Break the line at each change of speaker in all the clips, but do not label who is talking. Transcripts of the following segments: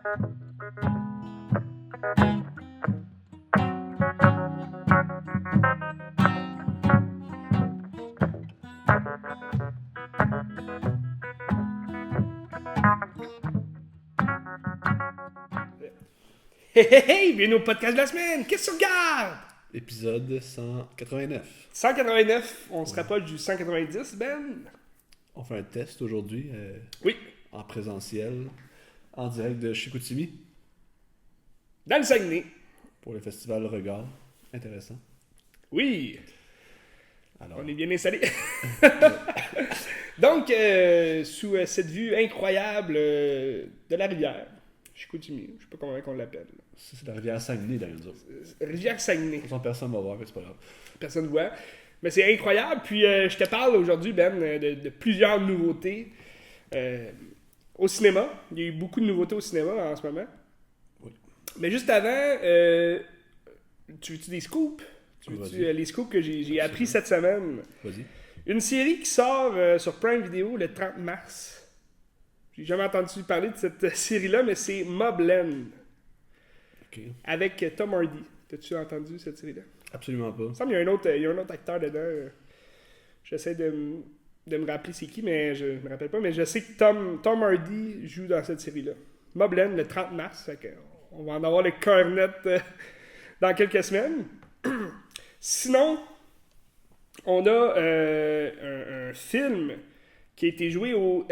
Hey, hey, hey! Bienvenue au podcast de la semaine! Qu'est-ce que tu regardes?
Épisode 189.
189, on se rapproche du 190, Ben?
On fait un test aujourd'hui
Oui,
en présentiel, en direct de Chicoutimi
dans le Saguenay.
pour le festival Regard. Intéressant.
Oui,
Alors,
on est bien installé. Donc, sous cette vue incroyable de la rivière, Chicoutimi, je sais pas comment on l'appelle.
ça, c'est la rivière Saguenay derrière nous autres.
Rivière Saguenay.
De toute façon, personne ne va voir, mais c'est pas grave.
Personne ne voit. Mais c'est incroyable. Puis je te parle aujourd'hui, Ben, de plusieurs nouveautés au cinéma. Il y a eu beaucoup de nouveautés au cinéma en ce moment.
Oui.
Mais juste avant, tu veux-tu des scoops? Tu veux-tu les scoops que j'ai appris cette semaine?
Vas-y.
Une série qui sort sur Prime Video le 30 mars. J'ai jamais entendu parler de cette série-là, mais c'est Mobland.
Ok.
Avec Tom Hardy. T'as-tu entendu cette série-là?
Absolument pas.
Il me semble qu'il y a un autre acteur dedans. J'essaie de me rappeler c'est qui, mais je me rappelle pas. Mais je sais que Tom Hardy joue dans cette série-là. Mobland, le 30 mars. Fait que on va en avoir le cœur net dans quelques semaines. Sinon, on a un film qui a été joué au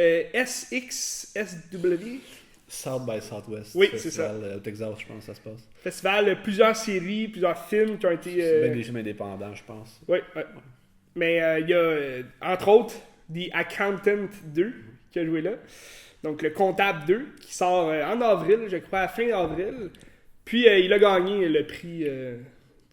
SXSW.
South by Southwest.
Oui, c'est ça.
Festival, au Texas, je pense que ça se passe.
Festival, plusieurs séries, plusieurs films qui ont été...
C'est bien des films indépendants, je pense.
Oui, ouais. Mais il y a, entre autres, The Accountant 2 qui a joué là. Donc, le Comptable 2 qui sort en avril, je crois, à fin avril. Puis, il a gagné le prix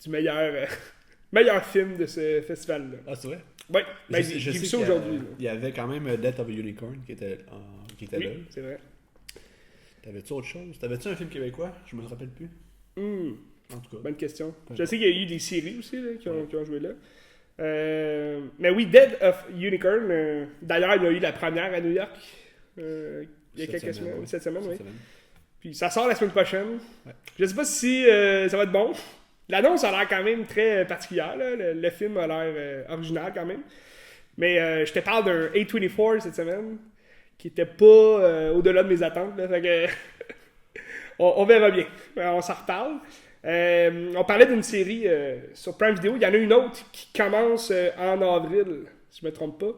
du meilleur film de ce festival-là.
Ah, c'est vrai?
Oui, ben,
Je
j'ai
sais
vu ça
qu'il y a-
aujourd'hui.
Il y avait quand même Death of a Unicorn qui était là.
Oui, c'est vrai.
T'avais-tu autre chose? T'avais-tu un film québécois? Je me rappelle plus. En tout cas.
Bonne question.
Ouais.
Je sais qu'il y a eu des séries aussi là, qui ont joué là. Mais oui, Dead of Unicorn. D'ailleurs, il y a eu la première à New York il y a quelques semaines.
Oui.
Cette semaine, oui.
Cette semaine.
Puis ça sort la semaine prochaine.
Ouais.
Je sais pas si ça va être bon. L'annonce a l'air quand même très particulière. Là. Le film a l'air original quand même. Mais je te parle d'un A24 cette semaine qui était pas au-delà de mes attentes. Là. Fait que on verra bien. On s'en reparle. On parlait d'une série sur Prime Video. Il y en a une autre qui commence en avril, si je me trompe pas.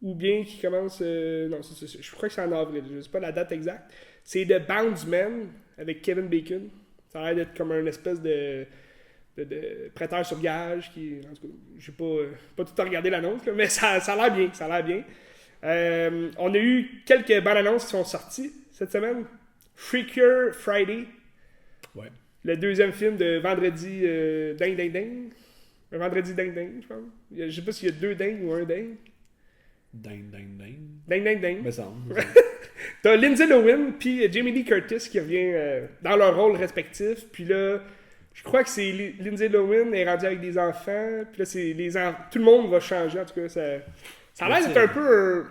Ou bien qui commence... non, je crois que c'est en avril. Je ne sais pas la date exacte. C'est The Boundsman avec Kevin Bacon. Ça a l'air d'être comme une espèce de prêteur sur gage qui... En tout cas, je n'ai pas tout regardé l'annonce, là, mais ça a l'air bien. Ça a l'air bien. On a eu quelques bonnes annonces qui sont sorties cette semaine. Freakier Friday.
Ouais.
Le deuxième film de Vendredi Ding Ding Ding. Un Vendredi Ding Ding, je pense. Je sais pas s'il y a deux dingues ou un ding.
Ding.
Ding Ding Ding.
Mais ça.
T'as Lindsay Lohan puis Jamie Lee Curtis qui revient dans leur rôle respectif. Puis là, je crois que c'est Lindsay Lohan est rendue avec des enfants. Puis là, tout le monde va changer. En tout cas, ça a l'air d'être un peu...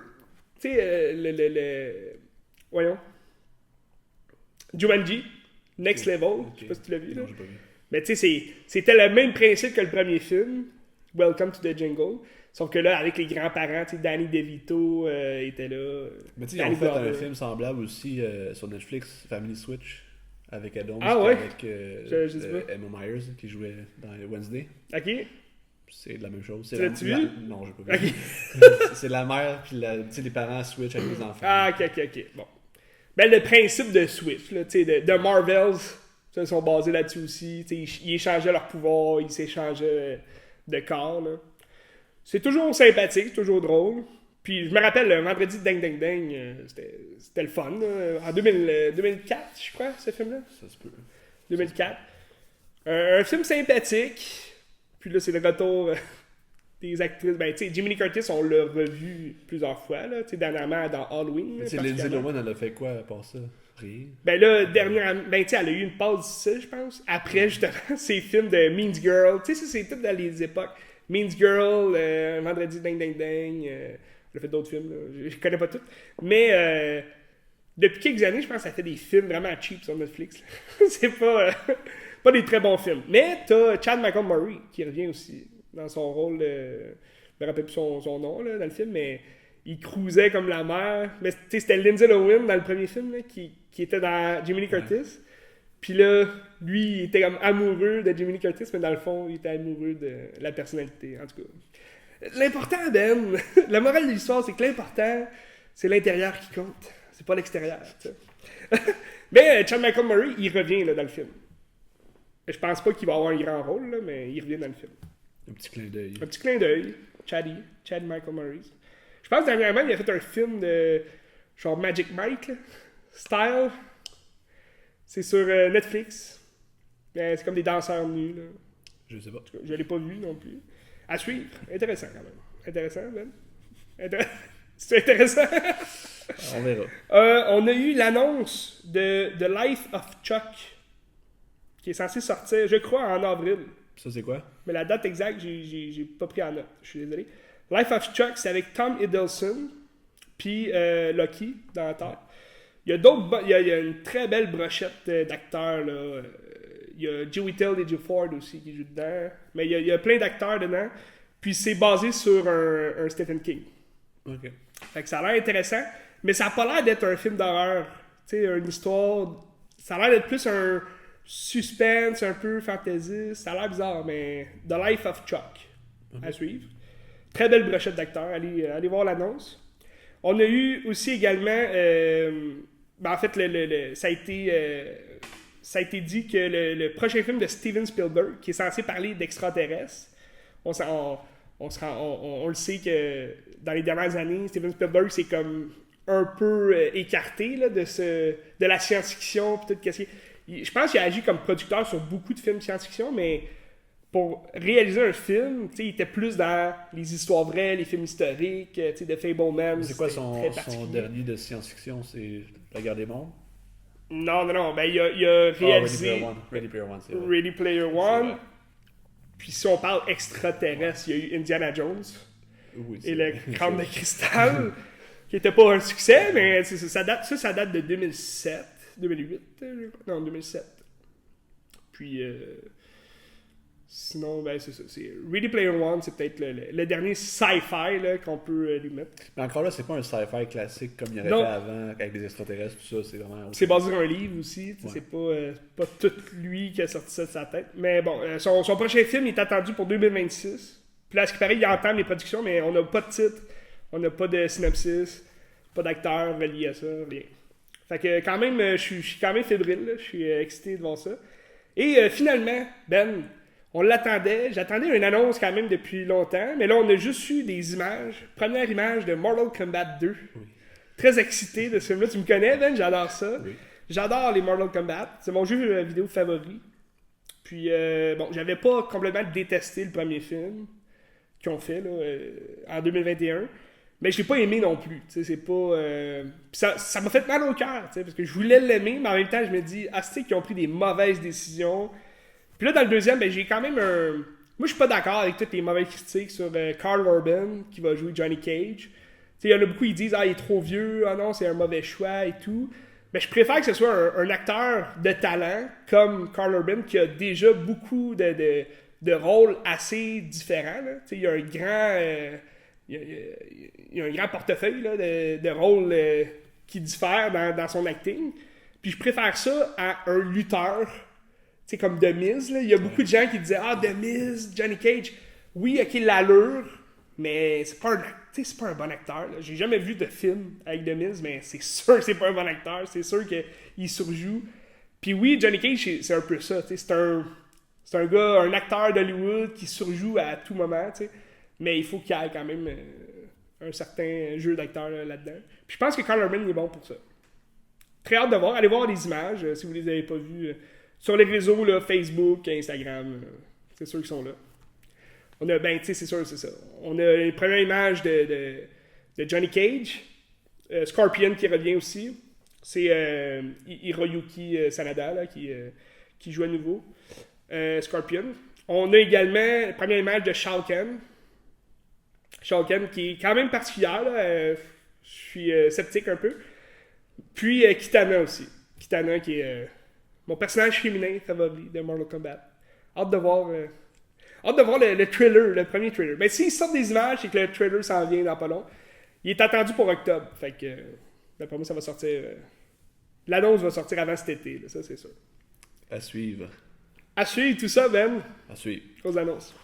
tu sais, voyons. Jumanji. Next Level.
Ok.
Je sais pas si tu l'as vu. Là.
Non, j'ai pas vu.
Mais tu sais, c'était le même principe que le premier film. Welcome to the Jungle. Sauf que là, avec les grands-parents, tu sais, Danny DeVito était là.
Mais tu sais, ils ont fait un film semblable aussi sur Netflix, Family Switch, avec Adam,
ouais?
avec
Je sais pas.
Emma Myers qui jouait dans Wednesday.
Ok.
C'est de la même chose.
L'as-tu vu?
Non, j'ai pas vu. C'est la mère, puis tu sais, les parents switch avec les enfants.
Ah, ok. Bon. Ben, le principe de Switch, là, tu sais, de Marvels, ils sont basés là-dessus aussi. Tu sais, ils échangeaient leur pouvoir, ils s'échangeaient de corps, là. C'est toujours sympathique, toujours drôle. Puis je me rappelle, le Vendredi Ding Ding Ding, c'était le fun. Là. En 2004, je crois, ce film-là.
Ça se peut.
2004. Un film sympathique. Puis là, c'est le retour des actrices. Ben, tu sais, Jamie Lee Curtis, on l'a revu plusieurs fois, là. Tu sais, dernièrement dans Halloween.
Tu sais, Lindsay Lohan, elle a fait quoi à part ça? Rien.
Ben là, dernièrement, ben tu sais, elle a eu une pause d'ici, je pense. Après, justement, ces films de Mean Girl. Tu sais, ça, c'est tout dans les époques. Mean Girl, Vendredi Ding Ding Ding. Elle a fait d'autres films, là. Je connais pas tous. Mais depuis quelques années, je pense que ça fait des films vraiment cheap sur Netflix. C'est pas des très bons films. Mais t'as Chad Michael Murray qui revient aussi dans son rôle de... Je me rappelle plus son nom là, dans le film, mais il cruisait comme la mer. Mais c'était Lindsay Lohan dans le premier film là, qui était dans Jamie Lee Curtis. Puis là, lui, il était comme amoureux de Jamie Lee Curtis, mais dans le fond, il était amoureux de la personnalité. En tout cas, l'important, Ben, la morale de l'histoire, c'est que l'important, c'est l'intérieur qui compte. C'est pas l'extérieur, tu sais. Mais Chad Michael Murray, il revient là, dans le film. Je pense pas qu'il va avoir un grand rôle, là, mais il revient dans le film.
Un petit clin d'œil.
Un petit clin d'œil. Chad Michael Murray. Je pense dernièrement, il a fait un film de genre Magic Mike, là. Style. C'est sur Netflix. C'est comme des danseurs nus, là.
Je sais pas.
Je l'ai pas vu non plus. À suivre. Intéressant quand même. Intéressant, Ben. C'est intéressant.
On verra.
On a eu l'annonce de The Life of Chuck, qui est censé sortir, je crois, en avril.
Ça, c'est quoi?
Mais la date exacte, j'ai pas pris en note. Je suis désolé. Life of Chuck, c'est avec Tom Hiddleston, puis Lucky dans la tête. Il y a d'autres... Il y a une très belle brochette d'acteurs, là. Il y a Joey Tell et Joe Ford aussi qui jouent dedans. Mais il y a plein d'acteurs dedans. Puis c'est basé sur un Stephen King.
OK.
Fait que ça a l'air intéressant, mais ça n'a pas l'air d'être un film d'horreur. Tu sais, une histoire... Ça a l'air d'être plus un suspense, un peu fantasy. Ça a l'air bizarre, mais The Life of Chuck, à suivre. Très belle brochette d'acteurs. Allez voir l'annonce. On a eu aussi également... en fait, ça a été dit que le prochain film de Steven Spielberg, qui est censé parler d'extraterrestres, on le sait que dans les dernières années, Steven Spielberg c'est comme un peu écarté là, de la science-fiction. Je pense qu'il a agi comme producteur sur beaucoup de films science-fiction, mais pour réaliser un film, il était plus dans les histoires vraies, les films historiques, de Fableman.
C'est quoi son dernier de science-fiction? C'est La Guerre des Mondes?
Non. Ben, il a réalisé
Ready Player One, c'est vrai.
Ready Player One. Puis si on parle extraterrestre, il y a eu Indiana Jones.
Oui,
et le Crâne de cristal, qui était pas un succès, mais ça date de 2007, 2008, non, 2007. Puis, sinon, ben, c'est ça. Ready Player One, c'est peut-être le dernier sci-fi là, qu'on peut lui mettre.
Mais encore là, c'est pas un sci-fi classique comme il y avait fait avant, avec des extraterrestres, tout ça. C'est vraiment.
C'est basé sur un livre aussi. Ouais. C'est pas tout lui qui a sorti ça de sa tête. Mais bon, son prochain film est attendu pour 2026. Puis là, à ce qui paraît, il entame les productions, mais on n'a pas de titre, on n'a pas de synopsis, pas d'acteur relié à ça, rien. Fait que quand même, je suis quand même fébrile, là. Je suis excité de voir ça. Et finalement, Ben, on l'attendait. J'attendais une annonce quand même depuis longtemps, mais là, on a juste eu des images. Première image de Mortal Kombat 2. Oui. Très excité de ce film-là. Tu me connais, Ben? J'adore ça. Oui. J'adore les Mortal Kombat. C'est mon jeu vidéo favori. Puis, j'avais pas complètement détesté le premier film qu'ils ont fait là, en 2021. Mais je l'ai pas aimé non plus. C'est pas. Ça m'a fait mal au cœur, parce que je voulais l'aimer, mais en même temps, je me dis, c'est qu'ils ont pris des mauvaises décisions. Puis là, dans le deuxième, j'ai quand même un. Moi, je suis pas d'accord avec toutes les mauvaises critiques sur Karl Urban, qui va jouer Johnny Cage. Il y en a beaucoup qui disent, il est trop vieux, non, c'est un mauvais choix et tout. Mais je préfère que ce soit un acteur de talent, comme Karl Urban, qui a déjà beaucoup de rôles assez différents. Là. Il y a un grand. Il y a un grand portefeuille là, de rôles qui diffèrent dans son acting. Puis je préfère ça à un lutteur, comme The Miz. Là. Il y a beaucoup de gens qui disaient The Miz, Johnny Cage. Oui, ok, l'allure, mais c'est pas un bon acteur. Là. J'ai jamais vu de film avec The Miz, mais c'est sûr que c'est pas un bon acteur. C'est sûr qu'il surjoue. Puis oui, Johnny Cage, c'est un peu ça. C'est un gars, un acteur d'Hollywood qui surjoue à tout moment, mais il faut qu'il y ait quand même un certain jeu d'acteur là-dedans. Puis je pense que Karl Urban est bon pour ça. Très hâte de voir. Allez voir les images si vous les avez pas vues. Sur les réseaux, là, Facebook, Instagram, c'est sûr qu'ils sont là. On a, c'est sûr, c'est ça. On a les premières images de Johnny Cage. Scorpion qui revient aussi. C'est Hiroyuki Sanada là, qui joue à nouveau. Scorpion. On a également la première image de Shao Kahn. Shao Kahn qui est quand même particulière. Je suis sceptique un peu. Puis Kitana aussi. Kitana qui est mon personnage féminin favori de Mortal Kombat. Hâte de voir le trailer, le premier trailer. Mais s'ils sortent des images, c'est que le trailer s'en vient dans pas long. Il est attendu pour octobre. Fait que, d'après moi, ça va sortir... l'annonce va sortir avant cet été, là, ça c'est sûr.
À suivre.
À suivre tout ça, Ben.
À suivre.
Grosse annonce.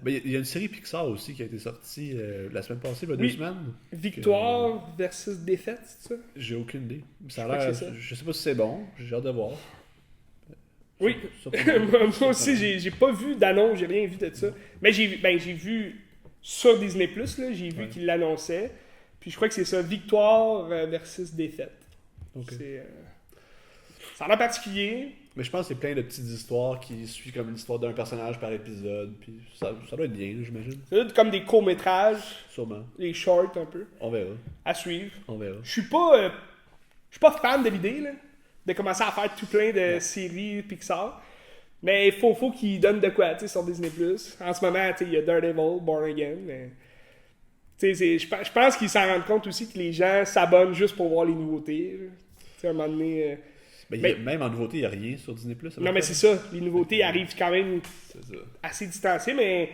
Il y a une série Pixar aussi qui a été sortie la semaine passée, il y a 2 semaines.
Victoire versus défaite, c'est ça?
J'ai aucune idée. Ça
Je
a
crois
l'air.
que c'est ça.
Je sais pas si c'est bon, j'ai hâte de voir.
Oui. Moi aussi, j'ai pas vu d'annonce, j'ai rien vu de ça. Mais j'ai vu sur Disney+, là, j'ai vu qu'il l'annonçait. Puis je crois que c'est ça, victoire versus défaite.
Okay.
Ça a l'air particulier.
Mais je pense que c'est plein de petites histoires qui suivent comme une histoire d'un personnage par épisode. Puis ça doit être bien, j'imagine.
C'est comme des courts-métrages.
Sûrement.
Des shorts un peu.
On verra.
À suivre.
On verra.
Je suis pas fan de l'idée, là, de commencer à faire tout plein de séries Pixar. Mais il faut qu'ils donnent de quoi, tu sais, sur Disney+. En ce moment, tu sais, il y a Daredevil, Born Again, mais... Tu sais, je pense qu'ils s'en rendent compte aussi que les gens s'abonnent juste pour voir les nouveautés. Tu sais, à un moment donné...
même en nouveauté, il n'y a rien sur Disney+.
Non, mais c'est ça. Les nouveautés arrivent quand même assez distancées, mais...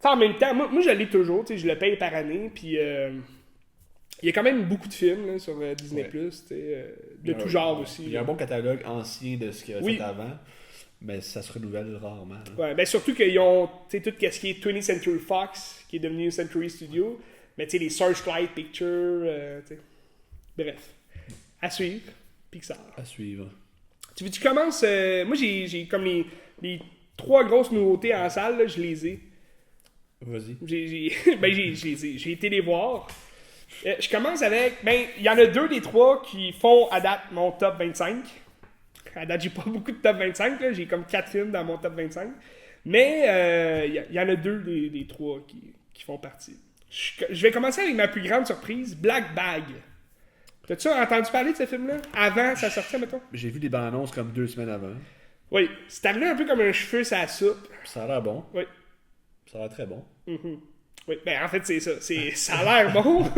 En même temps, moi je l'ai toujours, tu sais, je le paye par année, puis... il y a quand même beaucoup de films là, sur Disney+, de tout genre aussi.
Il y a un bon catalogue ancien de ce qu'il y a fait avant, mais ça se renouvelle rarement. Hein.
Ouais, ben surtout qu'ils ont tout ce qui est 20th Century Fox, qui est devenu Century Studio, mais tu sais, les Searchlight Pictures, bref. À suivre, Pixar.
À suivre.
Tu commences... moi, j'ai comme les 3 grosses nouveautés en salle, là, je les ai.
Vas-y.
J'ai été les voir. Je commence avec... il y en a 2 des 3 qui font à date mon top 25. À date, j'ai pas beaucoup de top 25. Là. J'ai comme 4 films dans mon top 25. Mais il y en a 2 des 3 qui font partie. Je vais commencer avec ma plus grande surprise, Black Bag. T'as-tu entendu parler de ce film-là? Avant sa sortie, mettons?
J'ai vu des bandes annonces comme 2 semaines avant.
Oui. C'est arrivé un peu comme un cheveu sur la soupe.
Ça a l'air bon.
Oui.
Ça a l'air très bon.
Mm-hmm. Oui, en fait, c'est ça. Ça a l'air bon.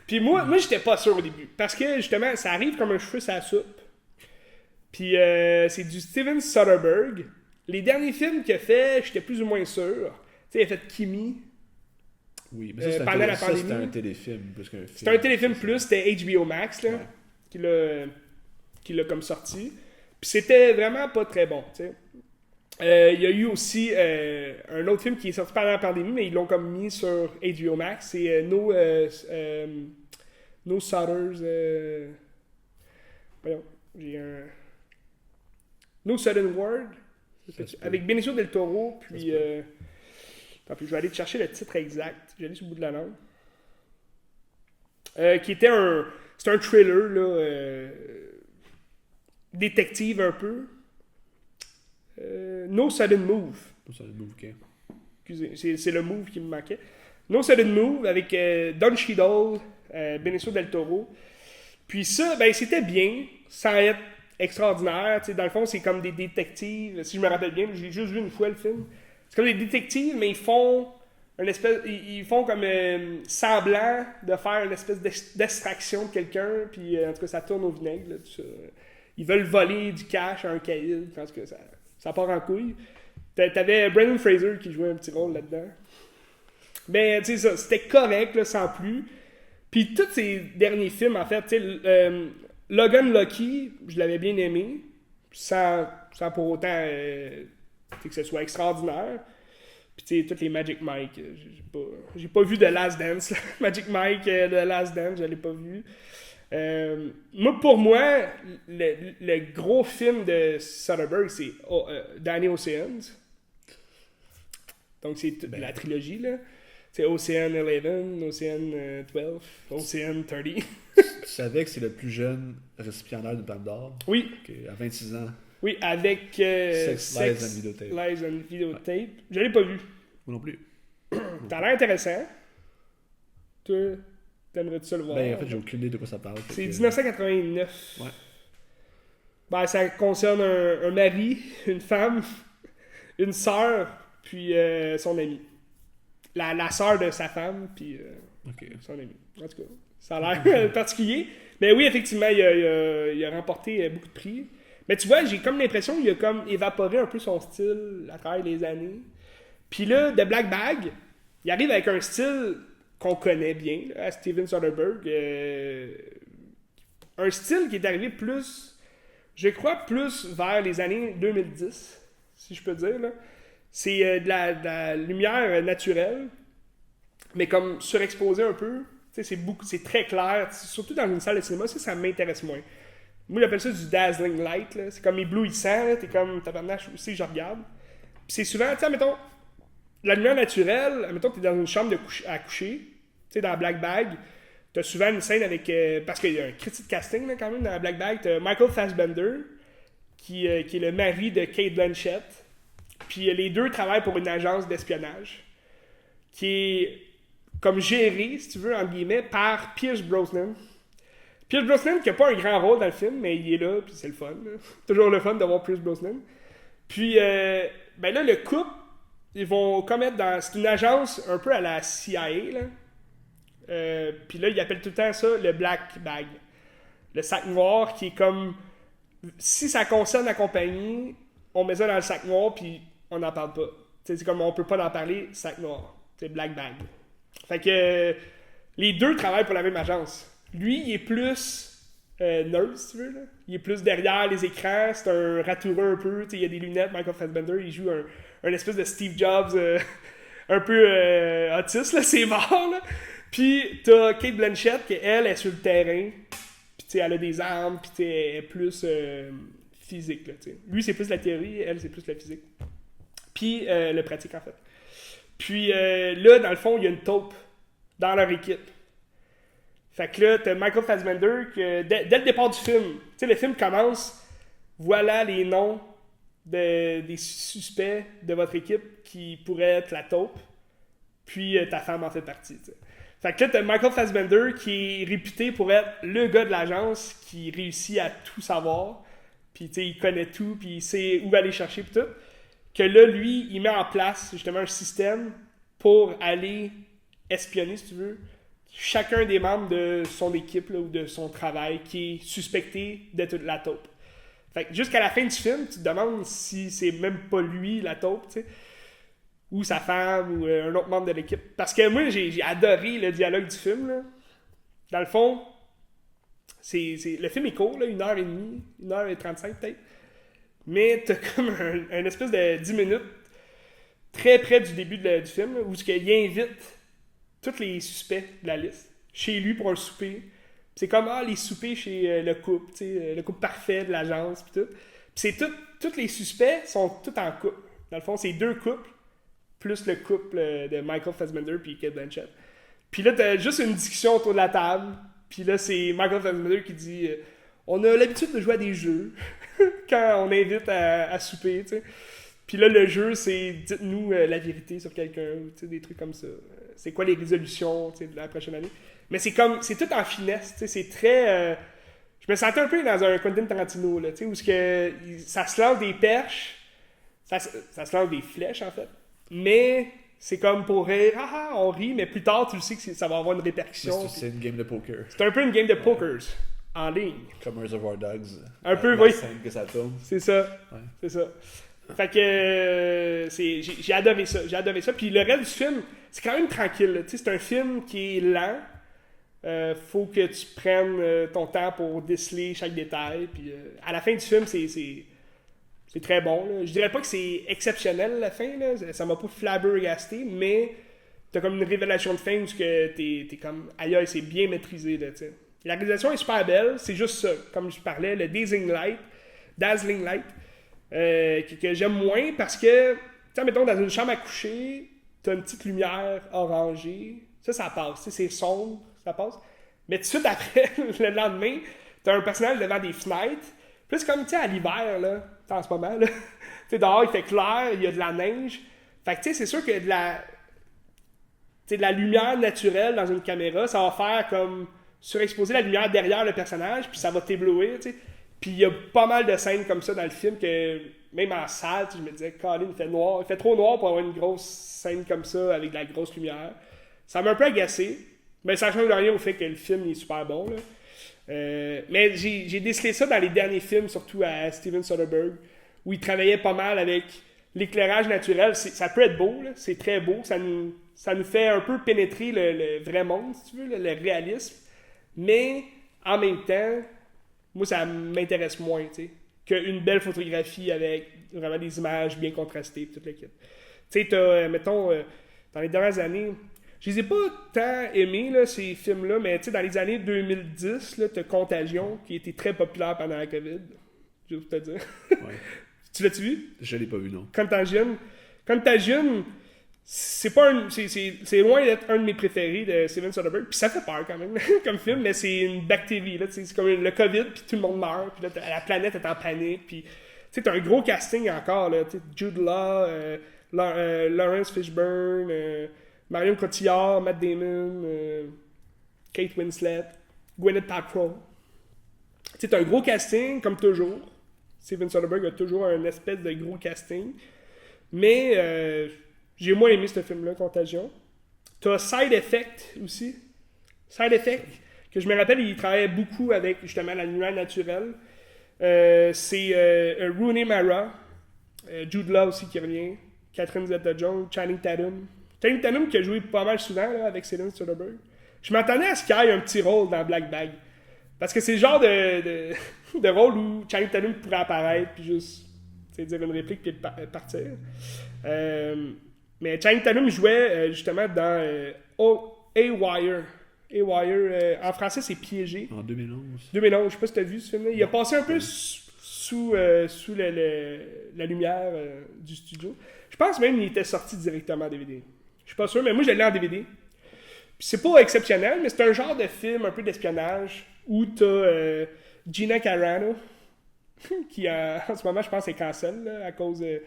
Puis moi, j'étais pas sûr au début. Parce que, justement, ça arrive comme un cheveu sur la soupe. Puis c'est du Steven Soderbergh. Les derniers films qu'il a fait, j'étais plus ou moins sûr. Tu sais, il a fait Kimi.
Oui, mais ça,
pendant la pandémie.
C'était un téléfilm plus qu'un film.
C'était un téléfilm plus, c'était HBO Max, là, qui l'a comme sorti. Puis c'était vraiment pas très bon, tu sais. Il y a eu aussi un autre film qui est sorti pendant la pandémie, mais ils l'ont comme mis sur HBO Max. C'est No Sutters. Voyons, j'ai un. No Sudden Word. Avec Benicio del Toro. Puis. Attends, je vais aller te chercher le titre exact. J'ai allé sur le bout de la langue. Qui était c'était un thriller, là. Détective un peu. No Sudden Move.
No Sudden Move, ok.
Excusez, c'est le move qui me manquait. No Sudden Move avec Don Cheadle, Benicio del Toro. Puis ça, c'était bien, sans être extraordinaire. T'sais, dans le fond, c'est comme des détectives. Si je me rappelle bien, j'ai juste vu une fois le film. C'est comme des détectives, mais ils font comme semblant de faire une espèce d'extraction de quelqu'un. Puis en tout cas, ça tourne au vinaigre. Là, tout ça. Ils veulent voler du cash à un caïd. Je pense que ça part en couille. T'avais Brendan Fraser qui jouait un petit rôle là-dedans. Mais tu sais, ça, c'était correct, là, sans plus. Puis tous ces derniers films, en fait, tu sais, Logan Lucky, je l'avais bien aimé, sans pour autant que ce soit extraordinaire. Puis tu sais, tous les Magic Mike, j'ai pas vu de Last Dance. Là. Magic Mike de Last Dance, je l'ai pas vu. Pour moi, le gros film de Soderbergh, c'est Danny Oceans. Donc, c'est la trilogie, là. C'est Ocean 11, Ocean 12, Ocean 30.
Tu savais que c'est le plus jeune récipiendaire de Palme d'Or?
Oui.
À 26 ans.
Oui, avec
Sex, Lies and Videotape.
Lies and Videotape. Ouais. Je l'ai pas vu.
Moi non plus.
T'as l'air intéressant. Toi, t'aimerais-tu ça le voir?
En fait, j'ai aucune idée de quoi ça parle.
C'est 1989.
Ouais.
Ça concerne un mari, une femme, une sœur, puis son ami. La sœur de sa femme, puis son ami. En tout cas, ça a l'air particulier. Mais oui, effectivement, il a remporté beaucoup de prix. Mais tu vois, j'ai comme l'impression qu'il a comme évaporé un peu son style à travers les années. Puis là, The Black Bag, il arrive avec un style qu'on connaît bien, là, à Steven Soderbergh. Un style qui est arrivé plus, je crois, plus vers les années 2010, si je peux dire. Là. C'est de la lumière naturelle, mais comme surexposée un peu. C'est très clair, surtout dans une salle de cinéma, ça m'intéresse moins. Moi, j'appelle ça du dazzling light. Là. C'est comme éblouissant. Là. T'es comme tabarnak aussi, je regarde. Puis c'est souvent, tu sais, mettons, la lumière naturelle, mettons, t'es dans une chambre à coucher, tu sais, dans la Black Bag, t'as souvent une scène avec. Parce qu'il y a un critique de casting, là, quand même, dans la Black Bag. T'as Michael Fassbender, qui est le mari de Cate Blanchett. Puis les deux travaillent pour une agence d'espionnage, qui est comme gérée, si tu veux, entre guillemets, par Pierce Brosnan. Pierce Brosnan qui n'a pas un grand rôle dans le film, mais il est là, puis c'est le fun. Là. Toujours le fun d'avoir Pierce Brosnan. Puis, ben là, le couple, ils vont comme être dans... C'est une agence un peu à la CIA, là. Puis là, ils appellent tout le temps ça le Black Bag. Le sac noir qui est comme... Si ça concerne la compagnie, on met ça dans le sac noir, puis on n'en parle pas. T'sais, c'est comme on peut pas en parler, sac noir. C'est Black Bag. Fait que les deux travaillent pour la même agence. Lui, il est plus nerd, si tu veux. Là. Il est plus derrière les écrans. C'est un ratoureux un peu. Il a des lunettes, Michael Fassbender. Il joue un espèce de Steve Jobs un peu autiste. Là, c'est mort. Là. Puis t'as Cate Blanchett qui, elle, est sur le terrain. Puis elle a des armes. Puis elle est plus physique. Là, lui, c'est plus la théorie. Elle, c'est plus la physique. Puis le pratique, en fait. Puis là, dans le fond, il y a une taupe dans leur équipe. Fait que là, t'as Michael Fassbender que dès le départ du film, tu sais, le film commence, voilà les noms des suspects de votre équipe qui pourraient être la taupe, puis ta femme en fait partie. T'sais. Fait que là, t'as Michael Fassbender qui est réputé pour être le gars de l'agence qui réussit à tout savoir, puis tu sais, il connaît tout, puis il sait où aller chercher, puis tout. Que là, lui, il met en place justement un système pour aller espionner, si tu veux, chacun des membres de son équipe là, ou de son travail qui est suspecté d'être la taupe. Fait que jusqu'à la fin du film, tu te demandes si c'est même pas lui la taupe, tu sais, ou sa femme, ou un autre membre de l'équipe. Parce que moi, j'ai adoré le dialogue du film. Là. Dans le fond, le film est court, là, 1h30, 1h35 peut-être. Mais t'as comme un espèce de 10 minutes très près du début du film là, où il invite tous les suspects de la liste chez lui pour un souper. Pis c'est comme les soupers chez le couple, le couple parfait de l'agence pis tout. Pis c'est tous les suspects sont tous en couple. Dans le fond, c'est deux couples plus le couple de Michael Fassbender puis Cate Blanchett. Puis là, t'as juste une discussion autour de la table. Puis là, c'est Michael Fassbender qui dit on a l'habitude de jouer à des jeux quand on invite à souper, tu sais. Puis là, le jeu, c'est dites-nous la vérité sur quelqu'un, tu sais, des trucs comme ça. C'est quoi les résolutions, tu sais, de la prochaine année. Mais c'est tout en finesse, tu sais, c'est très... je me sentais un peu dans un Quentin Tarantino, là, tu sais, où ça se lance des perches, ça se lance des flèches, en fait. Mais c'est comme pour rire, on rit, mais plus tard, tu le sais que ça va avoir une répercussion.
C'est une game de poker.
C'est un peu une game de poker en ligne.
Comme Reservoir Dogs.
Un peu, oui.
Scène que ça tourne.
C'est ça. Ouais. C'est ça. Fait que j'ai adoré ça. J'ai adoré ça. Puis le reste du film, c'est quand même tranquille. C'est un film qui est lent. Faut que tu prennes ton temps pour déceler chaque détail. Puis à la fin du film, c'est très bon. Là. Je dirais pas que c'est exceptionnel la fin. Là. Ça m'a pas flabbergasté, mais t'as comme une révélation de fin où t'es comme aïe, c'est bien maîtrisé. Là, t'sais. La réalisation est super belle. C'est juste ça. Comme je parlais, le Dazzling Light. Que j'aime moins parce que, tu sais, mettons, dans une chambre à coucher, t'as une petite lumière orangée. Ça passe. C'est sombre, ça passe. Mais tout de suite après, le lendemain, t'as un personnage devant des fenêtres. Puis c'est comme, tu sais, à l'hiver, là, en ce moment, là. Tu sais, dehors, il fait clair, il y a de la neige. Fait que, tu sais, c'est sûr que de la lumière naturelle dans une caméra, ça va faire comme surexposer la lumière derrière le personnage, puis ça va t'éblouir, tu sais. Puis il y a pas mal de scènes comme ça dans le film que, même en salle, je me disais, Colin, il fait noir. Il fait trop noir pour avoir une grosse scène comme ça avec de la grosse lumière. Ça m'a un peu agacé, mais ça change rien au fait que le film est super bon. Là. Mais j'ai décelé ça dans les derniers films, surtout à Steven Soderbergh, où il travaillait pas mal avec l'éclairage naturel. Ça peut être beau, là, c'est très beau, ça nous fait un peu pénétrer le vrai monde, si tu veux, le réalisme. Mais en même temps, moi, ça m'intéresse moins, tu sais, qu'une belle photographie avec vraiment des images bien contrastées, toute l'équipe. Tu sais, t'as, mettons, dans les dernières années, je les ai pas tant aimés, là, ces films-là, mais tu sais, dans les années 2010, là, t'as Contagion, qui était très populaire pendant la COVID. Je vais te dire.
Ouais.
Tu l'as-tu vu?
Je l'ai pas vu, non.
Contagion, c'est pas c'est loin d'être un de mes préférés de Steven Soderbergh. Puis ça fait peur quand même, comme film, mais c'est une bactérie, là. C'est comme le COVID, puis tout le monde meurt, puis là, la planète est en panique, puis... Tu sais, t'as un gros casting encore, là. T'sais, Jude Law, Lawrence Fishburne, Marion Cotillard, Matt Damon, Kate Winslet, Gwyneth Paltrow. Tu sais, t'as un gros casting, comme toujours. Steven Soderbergh a toujours un espèce de gros casting. Mais j'ai moins aimé ce film-là, Contagion. T'as Side Effect aussi. Side Effect, que je me rappelle, il travaillait beaucoup avec justement la lumière naturelle. C'est Rooney Mara, Jude Law aussi qui revient, Catherine Zeta-Jones, Channing Tatum. Channing Tatum qui a joué pas mal souvent là, avec Steven Soderbergh. Je m'attendais à ce qu'il y ait un petit rôle dans Black Bag. Parce que c'est le genre de rôle où Channing Tatum pourrait apparaître puis juste dire une réplique puis partir. Mais Channing Tatum jouait justement dans A-Wire. A-Wire, en français, c'est Piégé.
En 2011.
2011, je sais pas si tu as vu ce film-là. Il a passé un peu sous la lumière du studio. Je pense même qu'il était sorti directement en DVD. Je suis pas sûr, mais moi, je l'ai en DVD. Puis c'est pas exceptionnel, mais c'est un genre de film un peu d'espionnage où t'as Gina Carano, qui en ce moment, je pense, est cancel là, à cause des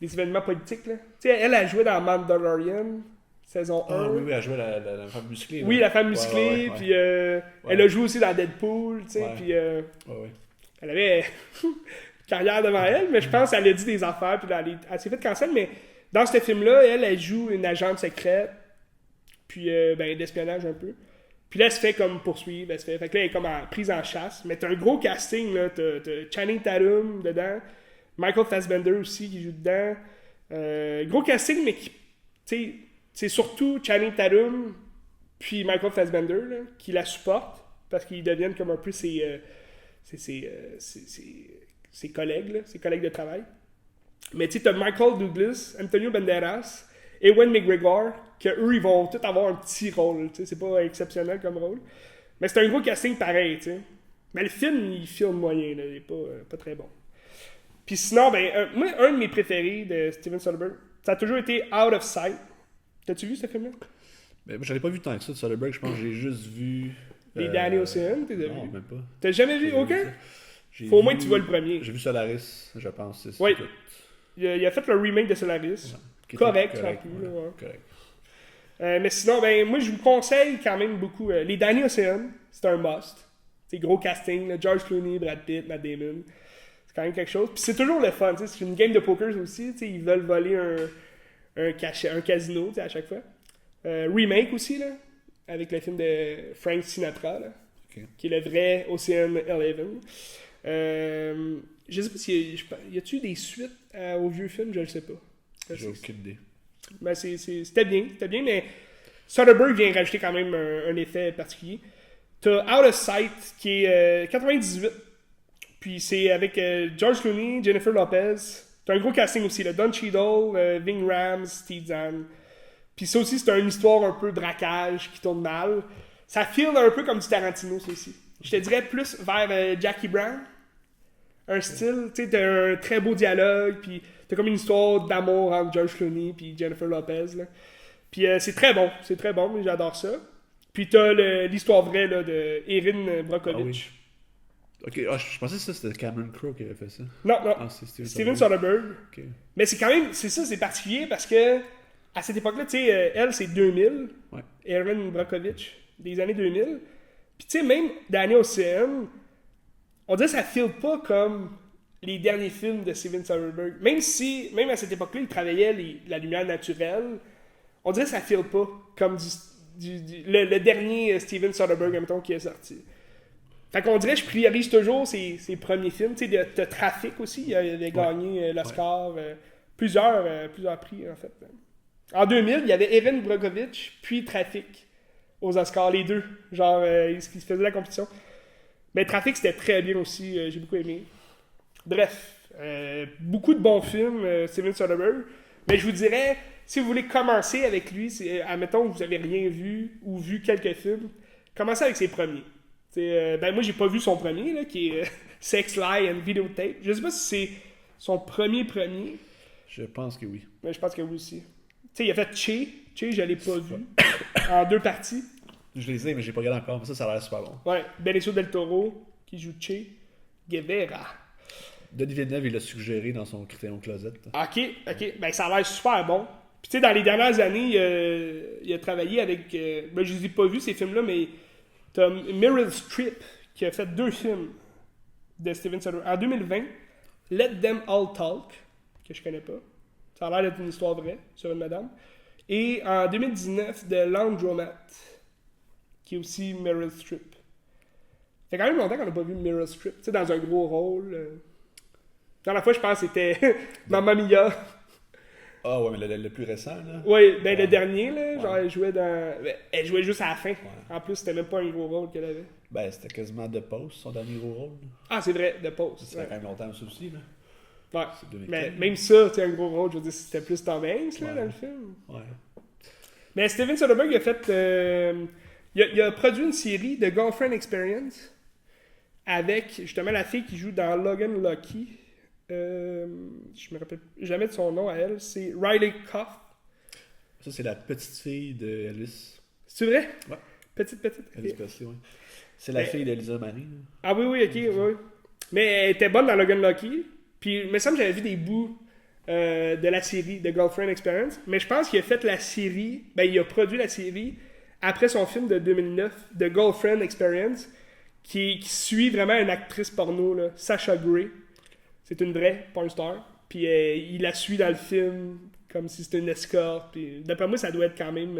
événements politiques. Tu sais, elle a joué dans Mandalorian. Saison 1.
Ah oui, elle jouait la femme musclée.
Oui, la femme musclée, puis elle a joué aussi dans Deadpool, tu sais, puis elle avait une carrière devant elle, mais je pense qu'elle a dit des affaires, puis elle s'est fait cancel, mais dans ce film-là, elle joue une agente secrète, puis d'espionnage un peu. Puis là, elle se fait comme poursuivre, fait que là, elle est comme prise en chasse, mais t'as un gros casting, là, t'as Channing Tatum dedans, Michael Fassbender aussi qui joue dedans, gros casting, mais qui, tu sais, c'est surtout Channing Tatum puis Michael Fassbender là, qui la supportent parce qu'ils deviennent comme un peu ses collègues, là, ses collègues de travail. Mais tu sais, t'as Michael Douglas, Antonio Banderas, Ewan McGregor, que eux ils vont tous avoir un petit rôle. C'est pas exceptionnel comme rôle. Mais c'est un gros casting pareil. T'sais. Mais le film, il filme moyen, là, il est pas très bon. Puis sinon, moi, un de mes préférés de Steven Soderbergh, ça a toujours été Out of Sight. T'as-tu vu ce film-là?
Ben, moi, j'en ai pas vu tant que ça de Soderbergh. Je pense que j'ai juste vu...
Les Danny Ocean, t'es
Non,
vu?
même pas.
T'as jamais vu aucun? Faut au moins que tu vois le premier.
J'ai vu Solaris, je pense.
Oui. Il a fait le remake de Solaris.
Ouais.
Correct.
Correct.
Mais sinon, moi, je vous conseille quand même beaucoup. Les Danny Ocean, c'est un must. C'est gros casting. Là, George Clooney, Brad Pitt, Matt Damon. C'est quand même quelque chose. Puis c'est toujours le fun. C'est une game de poker aussi. Ils veulent voler un casino à chaque fois. Remake aussi, là, avec le film de Frank Sinatra, là, qui est le vrai Ocean 11. Je sais pas si y a-tu des suites au vieux film, je le sais pas.
J'ai aucune idée.
Ben c'était bien, mais Soderbergh vient rajouter quand même un effet particulier. T'as Out of Sight qui est 98, puis c'est avec George Clooney, Jennifer Lopez. T'as un gros casting aussi, là, Don Cheadle, Ving Rhames, Steve Zahn. Puis ça aussi, c'est une histoire un peu braquage qui tourne mal. Ça file un peu comme du Tarantino, ça aussi. Je te dirais plus vers Jackie Brown. Un style, tu sais, t'as un très beau dialogue, puis t'as comme une histoire d'amour entre George Clooney et Jennifer Lopez. Là. Puis c'est très bon, mais j'adore ça. Puis t'as l'histoire vraie là, de Erin Brockovich.
Ah, oui. Ok, je pensais que ça c'était Cameron Crowe qui avait fait ça.
Non,
Ah, c'est
Steven Soderbergh.
Okay.
Mais c'est quand même, c'est particulier parce que à cette époque-là, tu sais, elle c'est 2000, Erin Brockovich, des années 2000. Puis tu sais, même Danny Ocean, on dirait que ça file pas comme les derniers films de Steven Soderbergh. Même à cette époque-là, il travaillait la lumière naturelle, on dirait que ça file pas comme le dernier Steven Soderbergh, mettons, qui est sorti. Fait qu'on dirait que je priorise toujours ses premiers films. Tu sais, de Trafic aussi, il avait gagné l'Oscar, plusieurs prix en fait. En 2000, il y avait Erin Brockovich, puis Trafic aux Oscars, les deux. Genre, ils se faisaient la compétition. Mais Trafic, c'était très bien aussi, j'ai beaucoup aimé. Bref, beaucoup de bons films, Steven Soderbergh. Mais je vous dirais, si vous voulez commencer avec lui, admettons que vous n'avez rien vu ou vu quelques films, commencez avec ses premiers. Moi, j'ai pas vu son premier, là, qui est Sex, Lie and Videotape. Je sais pas si c'est son premier.
Je pense que oui.
Mais je pense que oui aussi. Tu sais, il a fait Che, je l'ai pas vu, en 2 parties.
Je les ai, mais j'ai pas regardé encore, mais ça a l'air super bon.
Ouais, Benicio del Toro, qui joue Che Guevara.
Denis Villeneuve, il l'a suggéré dans son Crayon Closet.
Ok, ben ça a l'air super bon. Puis tu sais, dans les dernières années, il a travaillé avec... je les ai pas vus, ces films-là, mais t'as Meryl Streep, qui a fait 2 films de Steven Soderbergh. En 2020, Let Them All Talk, que je connais pas. Ça a l'air d'être une histoire vraie sur une madame. Et en 2019, The Laundromat, qui est aussi Meryl Streep. Ça fait quand même longtemps qu'on n'a pas vu Meryl Streep, tu sais, dans un gros rôle. Dans la fois, je pense que c'était Mamma Mia.
Ah ouais, mais le plus récent, là.
Oui, ben le dernier, là, genre, elle jouait dans... Elle jouait juste à la fin. Ouais. En plus, c'était même pas un gros rôle qu'elle avait.
Ben, c'était quasiment The Post, son dernier gros rôle.
Ah, c'est vrai, The Post.
Ça fait quand même longtemps, ça aussi, là.
Ouais, mais même ça, tu sais, un gros rôle, je veux dire, c'était plus Tom Hanks, là, dans le film.
Ouais.
Mais Steven Soderbergh, il a fait... il a produit une série de Girlfriend Experience avec, justement, la fille qui joue dans Logan Lucky. Je me rappelle jamais de son nom à elle. C'est Riley Coff.
Ça, c'est la petite fille de Elvis.
C'est vrai?
Ouais.
Petite.
Elvis Presley, oui. C'est la fille d'Elisa Marie. Là.
Ah oui, ok, oui. Mais elle était bonne dans Logan Lucky. Puis, il me semble que j'avais vu des bouts de la série de Girlfriend Experience. Mais je pense qu'il a fait la série, il a produit la série après son film de 2009, de Girlfriend Experience, qui suit vraiment une actrice porno, là, Sasha Grey. C'est une vraie porn star. Puis il la suit dans le film comme si c'était une escorte. Puis d'après moi, ça doit être quand même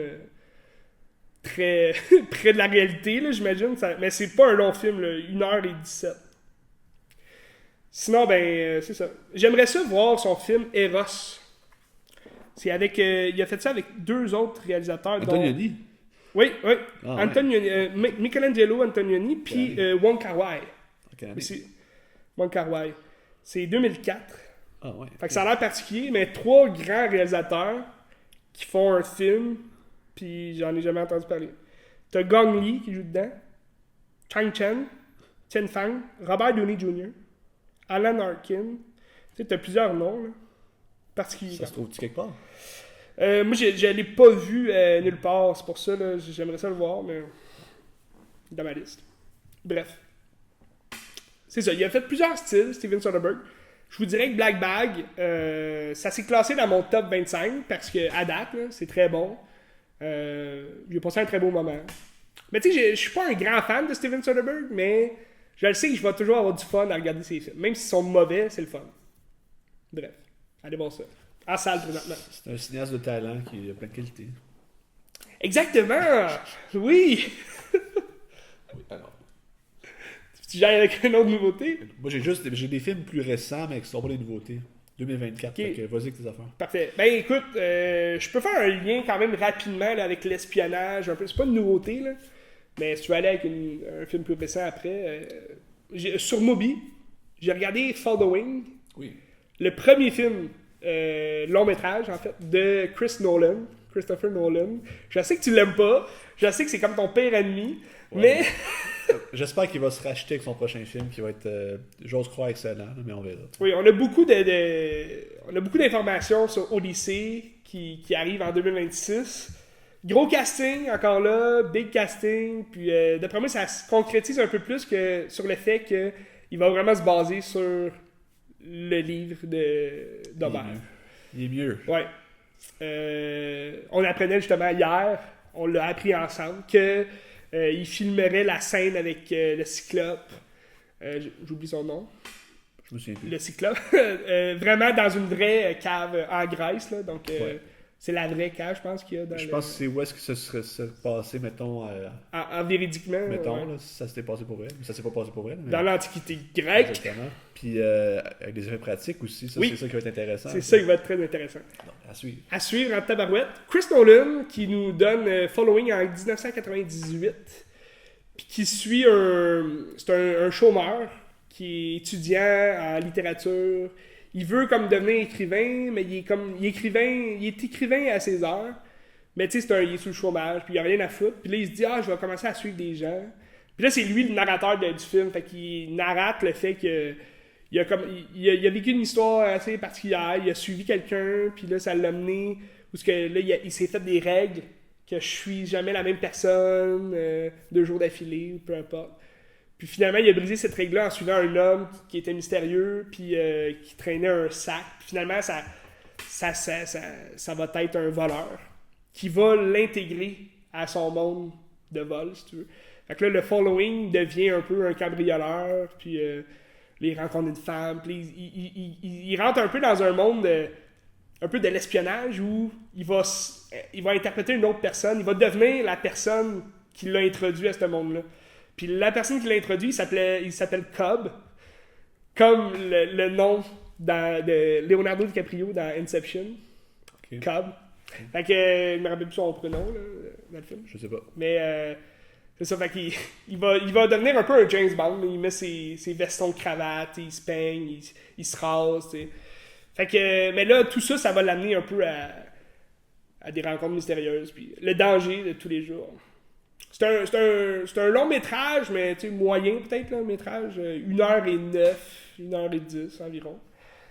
très près de la réalité, là, j'imagine. Mais c'est pas un long film, là, 1h17. Sinon, c'est ça. J'aimerais ça voir son film Eros. C'est avec... il a fait ça avec 2 autres réalisateurs.
Antonioni?
Oui.
Ah,
Antonioni, Michelangelo Antonioni, puis Wong Kar-wai. Wong Kar-wai. C'est 2004.
Ah ouais.
Fait que ça a l'air particulier, mais 3 grands réalisateurs qui font un film, puis j'en ai jamais entendu parler. T'as Gong Li qui joue dedans, Chang Chen, Chen Fang, Robert Downey Jr., Alan Arkin. Tu sais, t'as plusieurs noms, là. Particuliers.
Ça se trouve-tu quelque part?
Moi, je l'ai pas vu nulle part. C'est pour ça, là, j'aimerais ça le voir, mais dans ma liste. Bref. C'est ça. Il a fait plusieurs styles, Steven Soderbergh. Je vous dirais que Black Bag, ça s'est classé dans mon top 25 parce que à date, là, c'est très bon. J'ai passé un très beau moment. Mais tu sais, je suis pas un grand fan de Steven Soderbergh, mais je le sais que je vais toujours avoir du fun à regarder ses films. Même s'ils sont mauvais, c'est le fun. Bref, allez voir ça. En salle présentement.
C'est un cinéaste de talent qui a plein de qualités.
Exactement! Oui!
Oui, alors.
Tu gères avec une autre nouveauté?
Moi, j'ai des films plus récents, mais qui sont pas des nouveautés. 2024,
Okay.
Fait que vas-y avec tes affaires.
Parfait. Ben écoute, je peux faire un lien quand même rapidement là, avec l'espionnage. Un peu. C'est pas une nouveauté, là. Mais si tu veux aller avec un film plus récent après, sur Mubi, j'ai regardé Following.
Oui.
Le premier film long métrage, en fait, de Christopher Nolan. Je sais que tu l'aimes pas. Je sais que c'est comme ton pire ennemi. Ouais. Mais...
J'espère qu'il va se racheter avec son prochain film qui va être, j'ose croire, excellent, mais on verra.
Oui, on a beaucoup d'informations sur Odyssey qui arrive en 2026. Gros casting, encore là, big casting. Puis d'après moi, ça se concrétise un peu plus que sur le fait qu'il va vraiment se baser sur le livre d'Homère.
Il est mieux.
Ouais. On apprenait justement hier, on l'a appris ensemble, que il filmerait la scène avec le Cyclope. J'oublie son nom.
Je me souviens plus.
Le Cyclope. Vraiment dans une vraie cave en Grèce. Là, donc, C'est la vraie cage, je pense, qu'il y a dans
Je pense que c'est où est-ce que ça serait passé, mettons,
en véridiquement.
mettons
ouais.
là, si ça s'était passé pour vrai. Mais ça s'est pas passé pour vrai. Mais...
Dans l'Antiquité grecque.
Exactement. Puis avec des effets pratiques aussi, ça,
Oui.
c'est ça qui va être intéressant.
C'est ça qui va être très intéressant.
Donc, à suivre.
À suivre en tabarouette, Chris Nolan qui nous donne Following en 1998, puis qui suit c'est un chômeur qui est étudiant en littérature. Il veut comme devenir écrivain, mais il est écrivain à ses heures. Mais tu sais, il est sous le chômage, puis il a rien à foutre. Puis là, il se dit, je vais commencer à suivre des gens. Puis là, c'est lui le narrateur du film, fait qu'il narrate le fait que il a vécu une histoire assez particulière, il a suivi quelqu'un, puis là, ça l'a mené, où là, il s'est fait des règles, que je suis jamais la même personne, 2 jours d'affilée, ou peu importe. Puis finalement, il a brisé cette règle-là en suivant un homme qui était mystérieux, puis qui traînait un sac. Puis finalement, ça va être un voleur qui va l'intégrer à son monde de vol, si tu veux. Fait que là, le following devient un peu un cambrioleur, puis il rencontre une femme, puis il rentre un peu dans un monde un peu de l'espionnage où il va interpréter une autre personne, il va devenir la personne qui l'a introduit à ce monde-là. Puis la personne qui l'a introduit, il s'appelle Cobb, comme le nom de Leonardo DiCaprio dans Inception.
Okay.
Cobb. Fait que, je me rappelle plus son prénom là, dans le film.
Je sais pas.
Mais c'est ça, fait qu'il il va devenir un peu un James Bond. Il met ses vestons de cravate, il se peigne, il se rase. T'sais. Fait que, mais là, tout ça, ça va l'amener un peu à des rencontres mystérieuses. Puis le danger de tous les jours. C'est un long métrage, mais moyen peut-être, là, métrage. 1h09, 1h10 environ.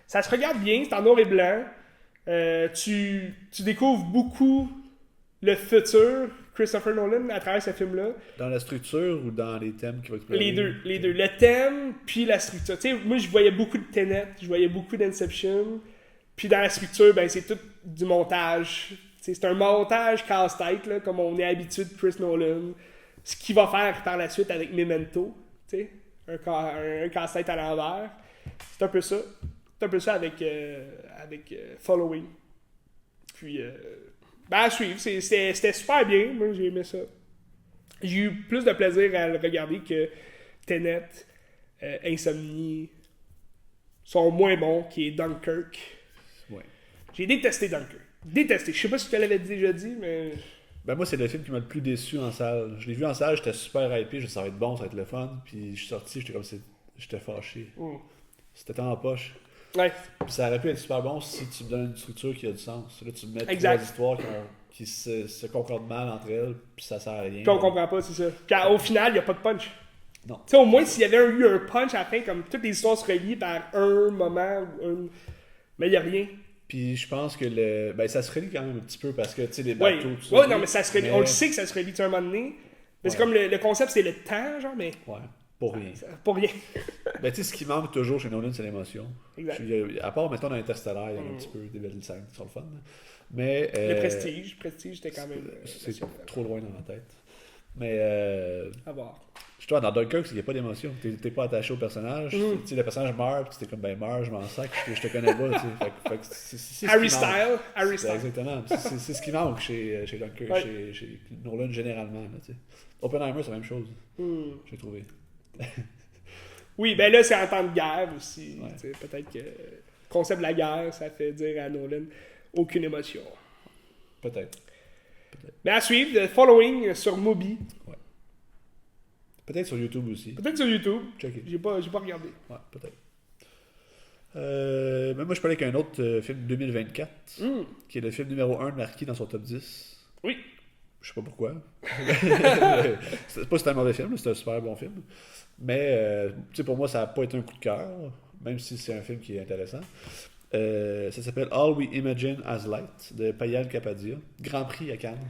Ça se regarde bien, c'est en noir et blanc. Tu découvres beaucoup le futur Christopher Nolan à travers ce film-là.
Dans la structure ou dans les thèmes qui vont explorer?
Les deux. Le thème, puis la structure. Tu sais, moi, je voyais beaucoup de Tenet, je voyais beaucoup d'Inception. Puis dans la structure, ben, c'est tout du montage. Tu sais, c'est un montage casse-tête, là, comme on est habitué de Chris Nolan. Ce qu'il va faire par la suite avec Memento. Tu sais, un casse-tête à l'envers. C'est un peu ça. C'est un peu ça avec Following. Puis, à suivre. C'était super bien. Moi, j'ai aimé ça. J'ai eu plus de plaisir à le regarder que Tenet, Insomnie, sont moins bons, qui est Dunkirk.
Ouais.
J'ai détesté Dunkirk. Détesté. Je sais pas si je te l'avais déjà dit, mais...
Ben moi, c'est le film qui m'a le plus déçu en salle. Je l'ai vu en salle, j'étais super hypé, ça va être bon, ça va être le fun. Puis je suis sorti, j'étais fâché. C'était tant en poche.
Ouais.
Puis ça aurait pu être super bon si tu me donnes une structure qui a du sens. Là, tu me mets
Exact.
3 histoires qui se concordent mal entre elles, puis ça sert à rien.
Puis on comprend pas, c'est ça. Car au final, il n'y a pas de punch.
Non.
Tu sais, au moins, s'il y avait eu un punch à la fin, comme toutes les histoires se relient par un moment ou un... Mais il n'y a rien.
Puis je pense que ça se relie quand même un petit peu parce que, tu sais, les
Ouais,
bateaux, tout ça.
ouais, non, mais ça se relie. On le sait que ça se relie à un moment donné. Mais c'est
Ouais.
comme le concept, c'est le temps, genre, mais...
Ouais, pour rien.
Pour rien.
Ben, tu sais, ce qui manque toujours chez Nolan, c'est l'émotion.
Exact.
À part, mettons, dans Interstellar, il y a un petit peu des belles scènes qui sont le fun. Mais,
Le Prestige, c'était quand même...
c'est trop loin dans ma tête. Mais,
À voir.
je vois, dans Dunkirk, il n'y a pas d'émotion. T'es pas attaché au personnage. Tu sais, le personnage meurt, puis t'es comme, meurs, je m'en sac, je te connais pas. Tu sais. Fait que c'est
Harry
ce qui manque.
Style.
Exactement. C'est ce qui manque chez Dunkirk,
Ouais.
chez Nolan généralement. Là, tu sais. Oppenheimer, c'est la même chose. J'ai trouvé.
Oui, ben là, c'est en temps de guerre aussi.
Ouais.
Tu sais, peut-être que le concept de la guerre, ça fait dire à Nolan aucune émotion.
Peut-être.
Mais à suivre, The Following sur Mubi.
Peut-être sur YouTube aussi.
Peut-être sur YouTube.
Checker.
J'ai pas regardé.
Ouais, peut-être. Mais moi, je parlais qu'un autre film de 2024, qui est le film numéro 1 de Marquis dans son top 10.
Oui.
Je sais pas pourquoi. C'est pas que c'est un mauvais film, c'est un super bon film. Mais, tu sais, pour moi, ça n'a pas été un coup de cœur, même si c'est un film qui est intéressant. Ça s'appelle All We Imagine as Light, de Payal Kapadia. Grand Prix à Cannes.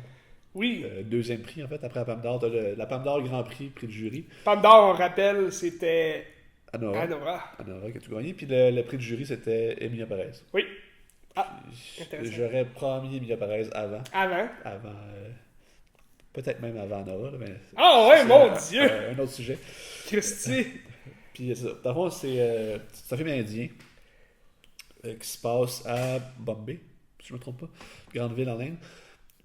Oui.
Deuxième prix, en fait, après la Palme d'Or. T'as la Palme d'Or Grand Prix, prix du jury.
Palme d'Or, on rappelle, c'était
Anora. Anora qui a tout gagné. Puis le prix du jury, c'était Emilia Perez.
Oui. Ah, intéressant.
J'aurais promis Emilia Perez avant.
Avant.
Peut-être même avant Anora. Mais
Oh, ouais, mon Dieu!
Un autre sujet.
Christy!
Puis, dans le fond, c'est un film indien qui se passe à Bombay. si je me trompe pas. Grande ville en Inde.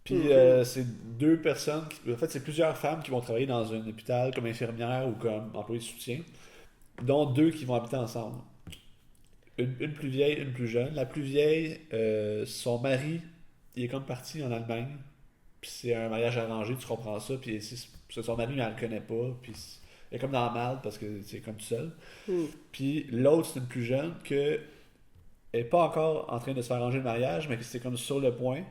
Puis c'est deux personnes, en fait c'est plusieurs femmes qui vont travailler dans un hôpital comme infirmière ou comme employée de soutien, dont deux qui vont habiter ensemble. Une plus vieille, une plus jeune. La plus vieille, son mari, il est comme parti en Allemagne. Puis c'est un mariage arrangé, tu comprends ça. Puis son mari, elle le connaît pas. Puis elle est comme dans la merde parce que c'est comme tout seul. Puis l'autre, c'est une plus jeune que elle est pas encore en train de se faire arranger le mariage, mais que c'est comme sur le point.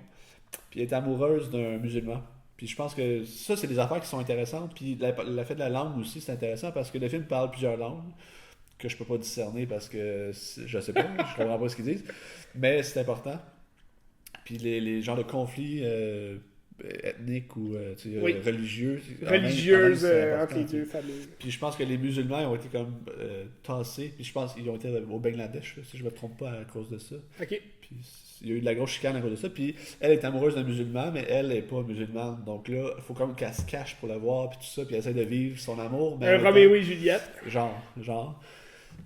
Puis elle est amoureuse d'un musulman. Puis je pense que ça, c'est des affaires qui sont intéressantes. Puis le fait de la langue aussi, c'est intéressant parce que le film parle plusieurs langues que je peux pas discerner parce que je sais pas, je comprends pas ce qu'ils disent. Mais c'est important. Puis les genres de conflits ethniques ou religieux.
Religieuse entre les deux familles.
Puis je pense que les musulmans ont été comme tassés. Puis je pense qu'ils ont été au Bangladesh, si je me trompe pas à cause de ça.
OK.
Puis il y a eu de la grosse chicane à cause de ça. Puis elle est amoureuse d'un musulman, mais elle n'est pas musulmane. Donc là, il faut comme qu'elle se cache pour la voir, puis tout ça. Puis elle essaie de vivre son amour. Mais
un Roméo et Juliette.
Genre.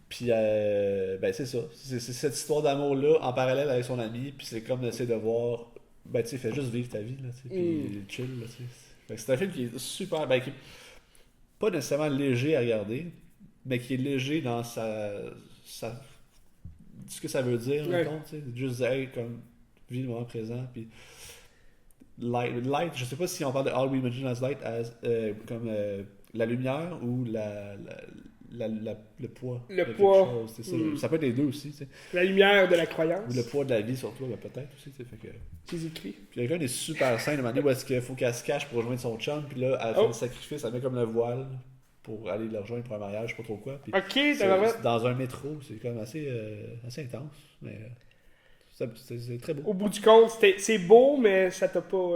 Puis, ben c'est ça. C'est cette histoire d'amour-là en parallèle avec son ami. Puis c'est comme d'essayer de voir. Ben tu sais, fais juste vivre ta vie, là. Puis chill, là. Fait que c'est un film qui est super. Ben, qui est pas nécessairement léger à regarder, mais qui est léger dans ce que ça veut dire, mettons, tu sais. Juste dire, comme, vivre le moment présent. Puis, light, je sais pas si on parle de All We Imagine as Light, comme la lumière ou le poids.
Le poids.
C'est ça. Ça peut être les deux aussi. T'sais.
La lumière de la croyance.
Ou le poids de la vie sur toi, peut-être aussi. Fait que...
Jésus-Christ.
Puis quelqu'un est super sain de manière où est-ce qu'il faut qu'elle se cache pour rejoindre son chum. Puis là, elle fait le sacrifice, elle met comme le voile pour aller le rejoindre pour un mariage, je sais pas trop quoi. Puis
ok,
dans un métro, c'est quand même assez intense. Mais c'est très beau.
Au bout du compte, c'est beau, mais ça t'a pas.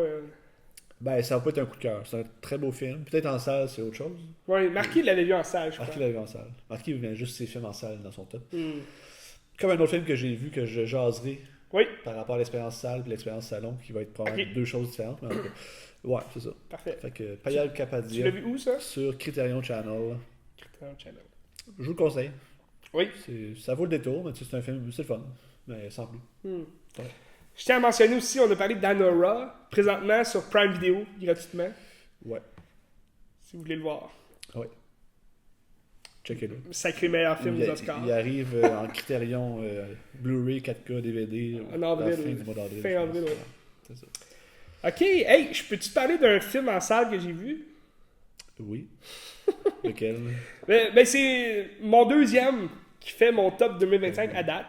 Ben, ça va pas être un coup de cœur. C'est un très beau film. Peut-être en salle, c'est autre chose.
Oui, Marquis l'avait vu en salle, je crois.
Marquis l'avait vu en salle. Marquis vient juste ses films en salle dans son top. Comme un autre film que j'ai vu, que je jaserai par rapport à l'expérience salle et l'expérience salon, qui va être probablement deux choses différentes. Mais ouais, c'est ça.
Parfait.
Fait que Payal Kapadia.
Tu l'as vu où, ça?
Sur Criterion Channel.
Criterion Channel.
Je vous le conseille.
Oui.
Ça vaut le détour, mais c'est un film, c'est le fun. Mais sans plus. Ouais.
Je tiens à mentionner aussi, on a parlé d'Anora, présentement sur Prime Video, gratuitement.
Ouais.
Si vous voulez le voir.
Ouais. Checkez-le.
Sacré meilleur film aux Oscars.
Il arrive en Criterion Blu-ray, 4K, DVD.
En avril.
Fin du mois d'avril.
Fin avril, oui.
C'est ça.
Ok, hey, je peux-tu te parler d'un film en salle que j'ai vu?
Oui. Lequel?
Ben, c'est mon deuxième qui fait mon top 2025 à date.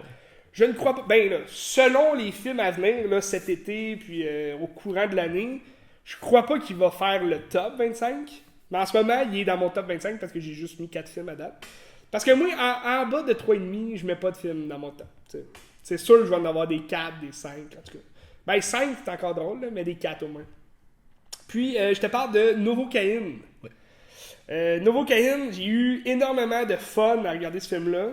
Je ne crois pas. Ben là, selon les films à venir là, cet été, puis au courant de l'année, je crois pas qu'il va faire le top 25. Mais en ce moment, il est dans mon top 25 parce que j'ai juste mis 4 films à date. Parce que moi, en bas de 3,5, je mets pas de films dans mon top. T'sais. C'est sûr que je vais en avoir des 4, des 5, en tout cas. Ben 5, c'est encore drôle, là, mais des 4 au moins. Puis, je te parle de Novocaine.
Oui.
Novocaine, j'ai eu énormément de fun à regarder ce film-là.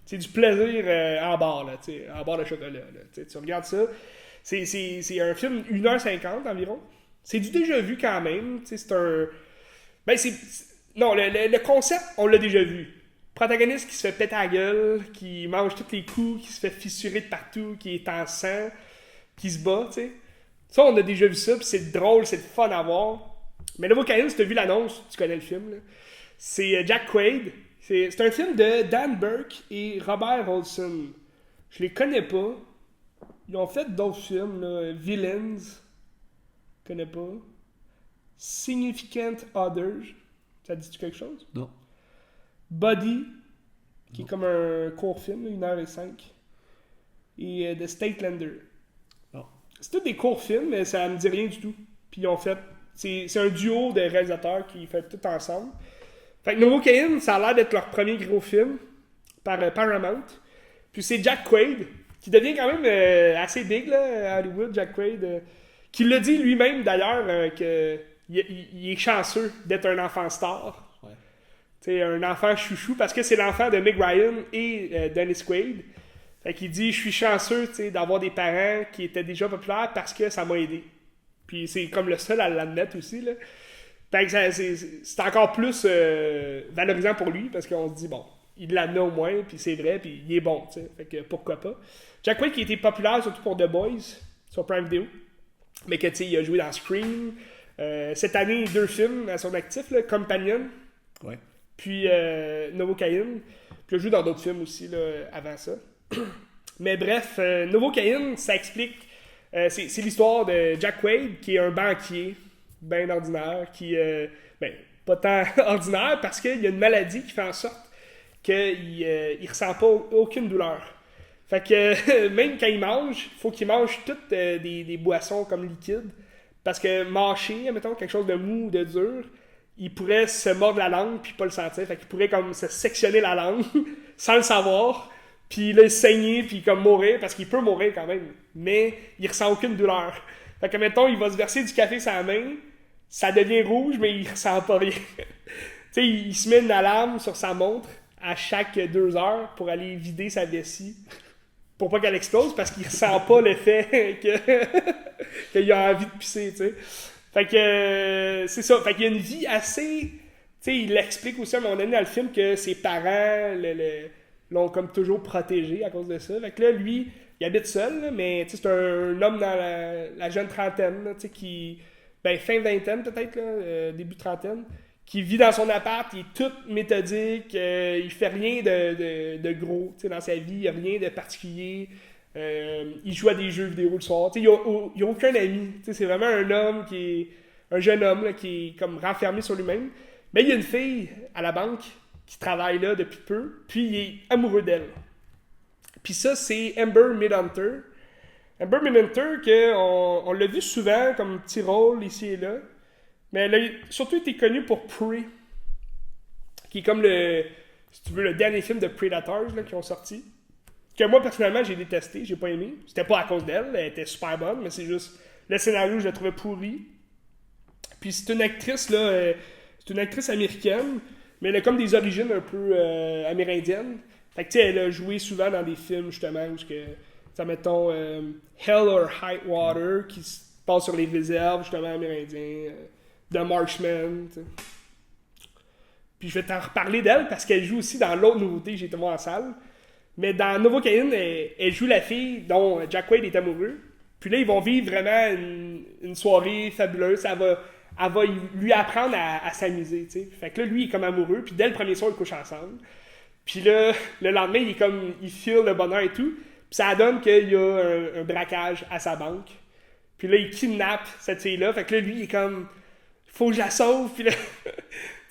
C'est du plaisir en barre, là, en barre de chocolat. Là, tu regardes ça. C'est un film 1h50 environ. C'est du déjà vu quand même. C'est un. Ben, non, le concept, on l'a déjà vu. Protagoniste qui se fait péter la gueule, qui mange tous les coups, qui se fait fissurer de partout, qui est en sang, qui se bat, tu sais. Ça, on a déjà vu ça, puis c'est drôle, c'est le fun à voir. Mais Novocaine, si tu as vu l'annonce, tu connais le film. Là. C'est Jack Quaid. C'est un film de Dan Burke et Robert Olson. Je les connais pas. Ils ont fait d'autres films, là. Villains. Je connais pas. Significant Others. Ça dit-tu quelque chose?
Non.
Buddy, qui est comme un court film, 1h05. Et The Statelander.
Non.
C'est tous des courts films, mais ça me dit rien du tout. Puis ils ont fait... C'est un duo de réalisateurs qui fait tout ensemble. Fait que Novocaine, ça a l'air d'être leur premier gros film par Paramount. Puis c'est Jack Quaid, qui devient quand même assez big là, à Hollywood, Jack Quaid, qui l'a dit lui-même d'ailleurs qu'il est chanceux d'être un enfant star.
Ouais.
T'sais, un enfant chouchou, parce que c'est l'enfant de Meg Ryan et Dennis Quaid. Fait qu'il dit, je suis chanceux d'avoir des parents qui étaient déjà populaires parce que ça m'a aidé. Puis c'est comme le seul à l'admettre aussi, là. Fait que c'est encore plus valorisant pour lui, parce qu'on se dit, bon, il l'admet au moins, puis c'est vrai, puis il est bon, tu sais. Fait que pourquoi pas. Jack Quaid qui était populaire surtout pour The Boys, sur Prime Video. Mais que, tu sais, il a joué dans Scream. Cette année, 2 films à son actif, là, Companion,
Ouais.
puis Novocaine. Puis il a joué dans d'autres films aussi, là, avant ça. Mais bref, Novocaine, ça explique... c'est l'histoire de Jack Quaid, qui est un banquier bien ordinaire, qui... pas tant ordinaire, parce qu'il y a une maladie qui fait en sorte qu'il ne ressent pas aucune douleur. Fait que même quand il mange, il faut qu'il mange toutes des boissons comme liquides. Parce que mâcher, mettons, quelque chose de mou ou de dur, il pourrait se mordre la langue puis pas le sentir. Fait qu'il pourrait comme se sectionner la langue sans le savoir. Puis là, saigner puis comme mourir, parce qu'il peut mourir quand même. Mais il ressent aucune douleur. Fait que, mettons, il va se verser du café sur la main, ça devient rouge, mais il ressent pas rien. Tu sais, il se met une alarme sur sa montre à chaque 2 heures pour aller vider sa vessie. Pour pas qu'elle explose, parce qu'il ressent pas l'effet qu'il a envie de pisser, tu sais. Fait que c'est ça. Fait qu'il y a une vie assez... Tu sais, il l'explique aussi à un moment donné dans le film que ses parents l'ont comme toujours protégé à cause de ça. Fait que là, lui, il habite seul, là, mais c'est un homme dans la jeune trentaine, là, tu sais, qui... Ben, fin vingtaine peut-être, là, début trentaine, qui vit dans son appart, il est tout méthodique, il fait rien de gros dans sa vie, il n'y a rien de particulier, il joue à des jeux vidéo le soir, il n'y a aucun ami, c'est vraiment un homme qui est un jeune homme là, qui est comme renfermé sur lui-même, mais il y a une fille à la banque qui travaille là depuis peu, puis il est amoureux d'elle. Puis ça, c'est Amber Midhunter. Amber Midhunter, on l'a vu souvent comme petit rôle ici et là, mais elle a surtout été connue pour Prey, qui est comme si tu veux, le dernier film de Predators là, qui ont sorti. Que moi, personnellement, j'ai détesté, j'ai pas aimé. C'était pas à cause d'elle, elle était super bonne, mais c'est juste le scénario, je le trouvais pourri. Puis c'est une actrice, là, c'est une actrice américaine, mais elle a comme des origines un peu amérindiennes. Fait que tu sais, elle a joué souvent dans des films, justement, où ça mettons Hell or High Water, qui se passe sur les réserves, justement, amérindiens. The Marshman, t'sais. Puis je vais t'en reparler d'elle parce qu'elle joue aussi dans l'autre nouveauté que j'ai été voir en salle. Mais dans Novocaine, elle joue la fille dont Jack Quaid est amoureux. Puis là, ils vont vivre vraiment une soirée fabuleuse. Elle va lui apprendre à s'amuser, tu sais. Fait que là, lui, il est comme amoureux. Puis dès le premier soir, ils couchent ensemble. Puis là, le lendemain, il feel le bonheur et tout. Puis ça donne qu'il y a un braquage à sa banque. Puis là, il kidnappe cette fille-là. Fait que là, lui, il est comme... Faut que je la sauve, puis là,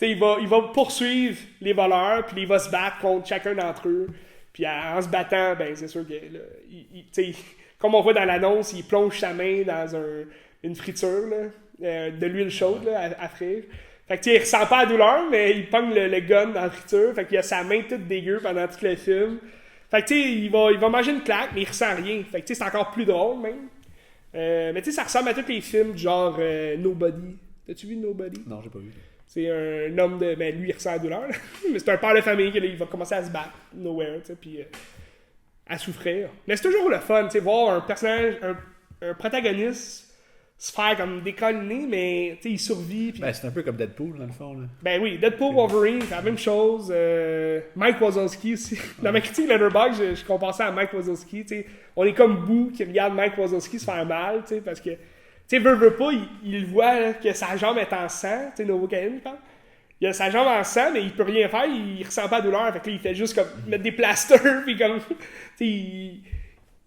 il va poursuivre les voleurs, puis il va se battre contre chacun d'entre eux. Puis en se battant, ben c'est sûr que, là, comme on voit dans l'annonce, il plonge sa main dans une friture, là, de l'huile chaude là, à frire. Fait que il ressent pas la douleur, mais il pogne le gun dans la friture, fait qu'il a sa main toute dégueu pendant tout le film. Fait que il va manger une claque, mais il ressent rien. Fait que c'est encore plus drôle même. Mais ça ressemble à tous les films du genre Nobody. T'as-tu vu Nobody?
Non, j'ai pas vu.
C'est un homme de... Ben, lui, il ressent la douleur. Là. Mais c'est un père de famille qui il va commencer à se battre. Nowhere, tu sais, puis à souffrir. Mais c'est toujours le fun, tu sais, voir un personnage, un protagoniste se faire comme décolliner, mais, tu sais, il survit. Pis...
Ben, c'est un peu comme Deadpool, dans le fond, là.
Ben oui, Deadpool, Wolverine, c'est la même chose. Mike Wazowski aussi. Dans ma critique Letterboxd, je compare ça à Mike Wazowski, tu sais. On est comme Boo qui regarde Mike Wazowski se faire mal, tu sais, parce que... Tu sais, veut pas, il voit là, que sa jambe est en sang, tu sais, Novocaine, je pense. Il a sa jambe en sang, mais il peut rien faire, il ressent pas la douleur, fait que là, il fait juste comme mettre des plasters, puis comme, tu sais,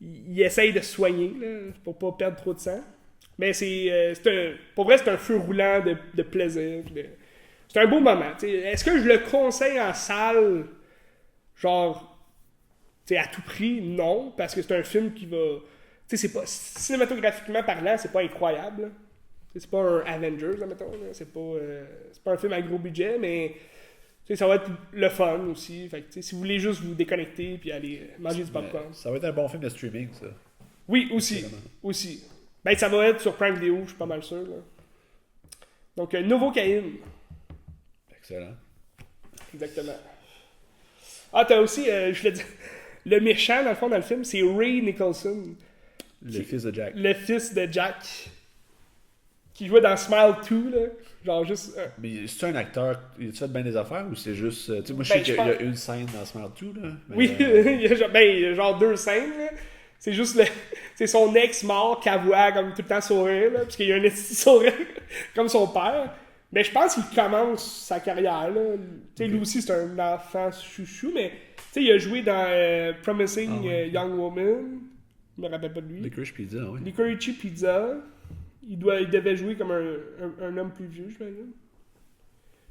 il essaye de se soigner, là, pour pas perdre trop de sang. Mais pour vrai, c'est un feu roulant de plaisir. C'est un beau moment, tu sais. Est-ce que je le conseille en salle, genre, tu sais, à tout prix? Non, parce que c'est un film qui va... Tu sais, c'est pas... Cinématographiquement parlant, c'est pas incroyable. Là. C'est pas un Avengers, là, mettons. Là. C'est pas un film à gros budget, mais... Tu sais, ça va être le fun aussi. Fait que, tu sais, si vous voulez juste vous déconnecter puis aller manger du popcorn.
Ça va être un bon film de streaming, ça.
Oui, aussi. Ben, ça va être sur Prime Video, je suis pas mal sûr. Là. Donc, Novocaine.
Excellent.
Exactement. Ah, t'as aussi, je voulais dire... Le méchant, dans le fond, dans le film, c'est Ray Nicholson.
Le fils de Jack.
Le fils de Jack. Qui jouait dans Smile 2, là. Genre juste...
Mais c'est un acteur, il a fait bien des affaires ou c'est juste... tu sais, moi, je sais qu'il y a une scène dans Smile 2, là. Mais,
oui, il y a genre 2 scènes, là. C'est juste c'est son ex mort qui voit comme tout le temps sourire, là, parce qu'il y a un petit sourire comme son père. Mais je pense qu'il commence sa carrière. Là. Lui aussi, c'est un enfant chouchou, mais il a joué dans Promising Young Woman. Je me rappelle pas de lui.
Licorice Pizza, oui.
Licorice Pizza. Il devait jouer comme un homme plus vieux, je m'imagine.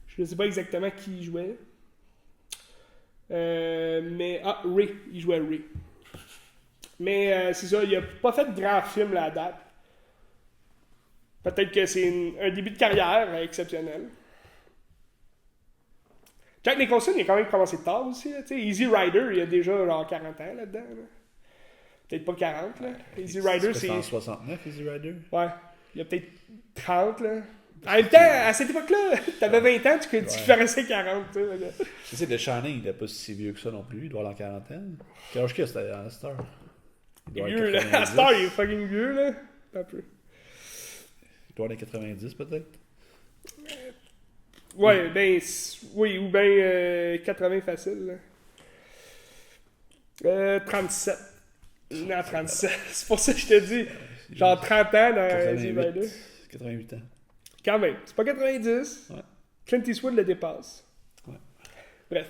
Je ne sais pas exactement qui il jouait. Mais. Ray. Il jouait Ray. Mais c'est ça, il a pas fait de grand film là, à date. Peut-être que c'est un début de carrière exceptionnel. Jack Nicholson, il a quand même commencé tard aussi. Là, Easy Rider, il a déjà genre 40 ans là-dedans. Là. Peut-être pas 40. Là. Easy Rider, c'est.
en 69, Easy Rider?
Ouais. Il y a peut-être 30. Là. En même temps, à cette époque-là, t'avais 20 ans, tu paraissais 40.
Tu sais, The Shining, il n'est pas si vieux que ça non plus. Il doit avoir la quarantaine. Quel âge qu'il a, c'était à Star?
Il est vieux, là. À Star, il est fucking vieux, là. Un peu.
Il doit avoir les 90, peut-être?
Ouais, ben, oui, ou ben 80 facile, là. 37. Non, 37. C'est pour ça que je te dis. Genre 30 ans dans Easy Rider.
88 ans.
Quand même. C'est pas 90.
Ouais.
Clint Eastwood le dépasse.
Ouais.
Bref.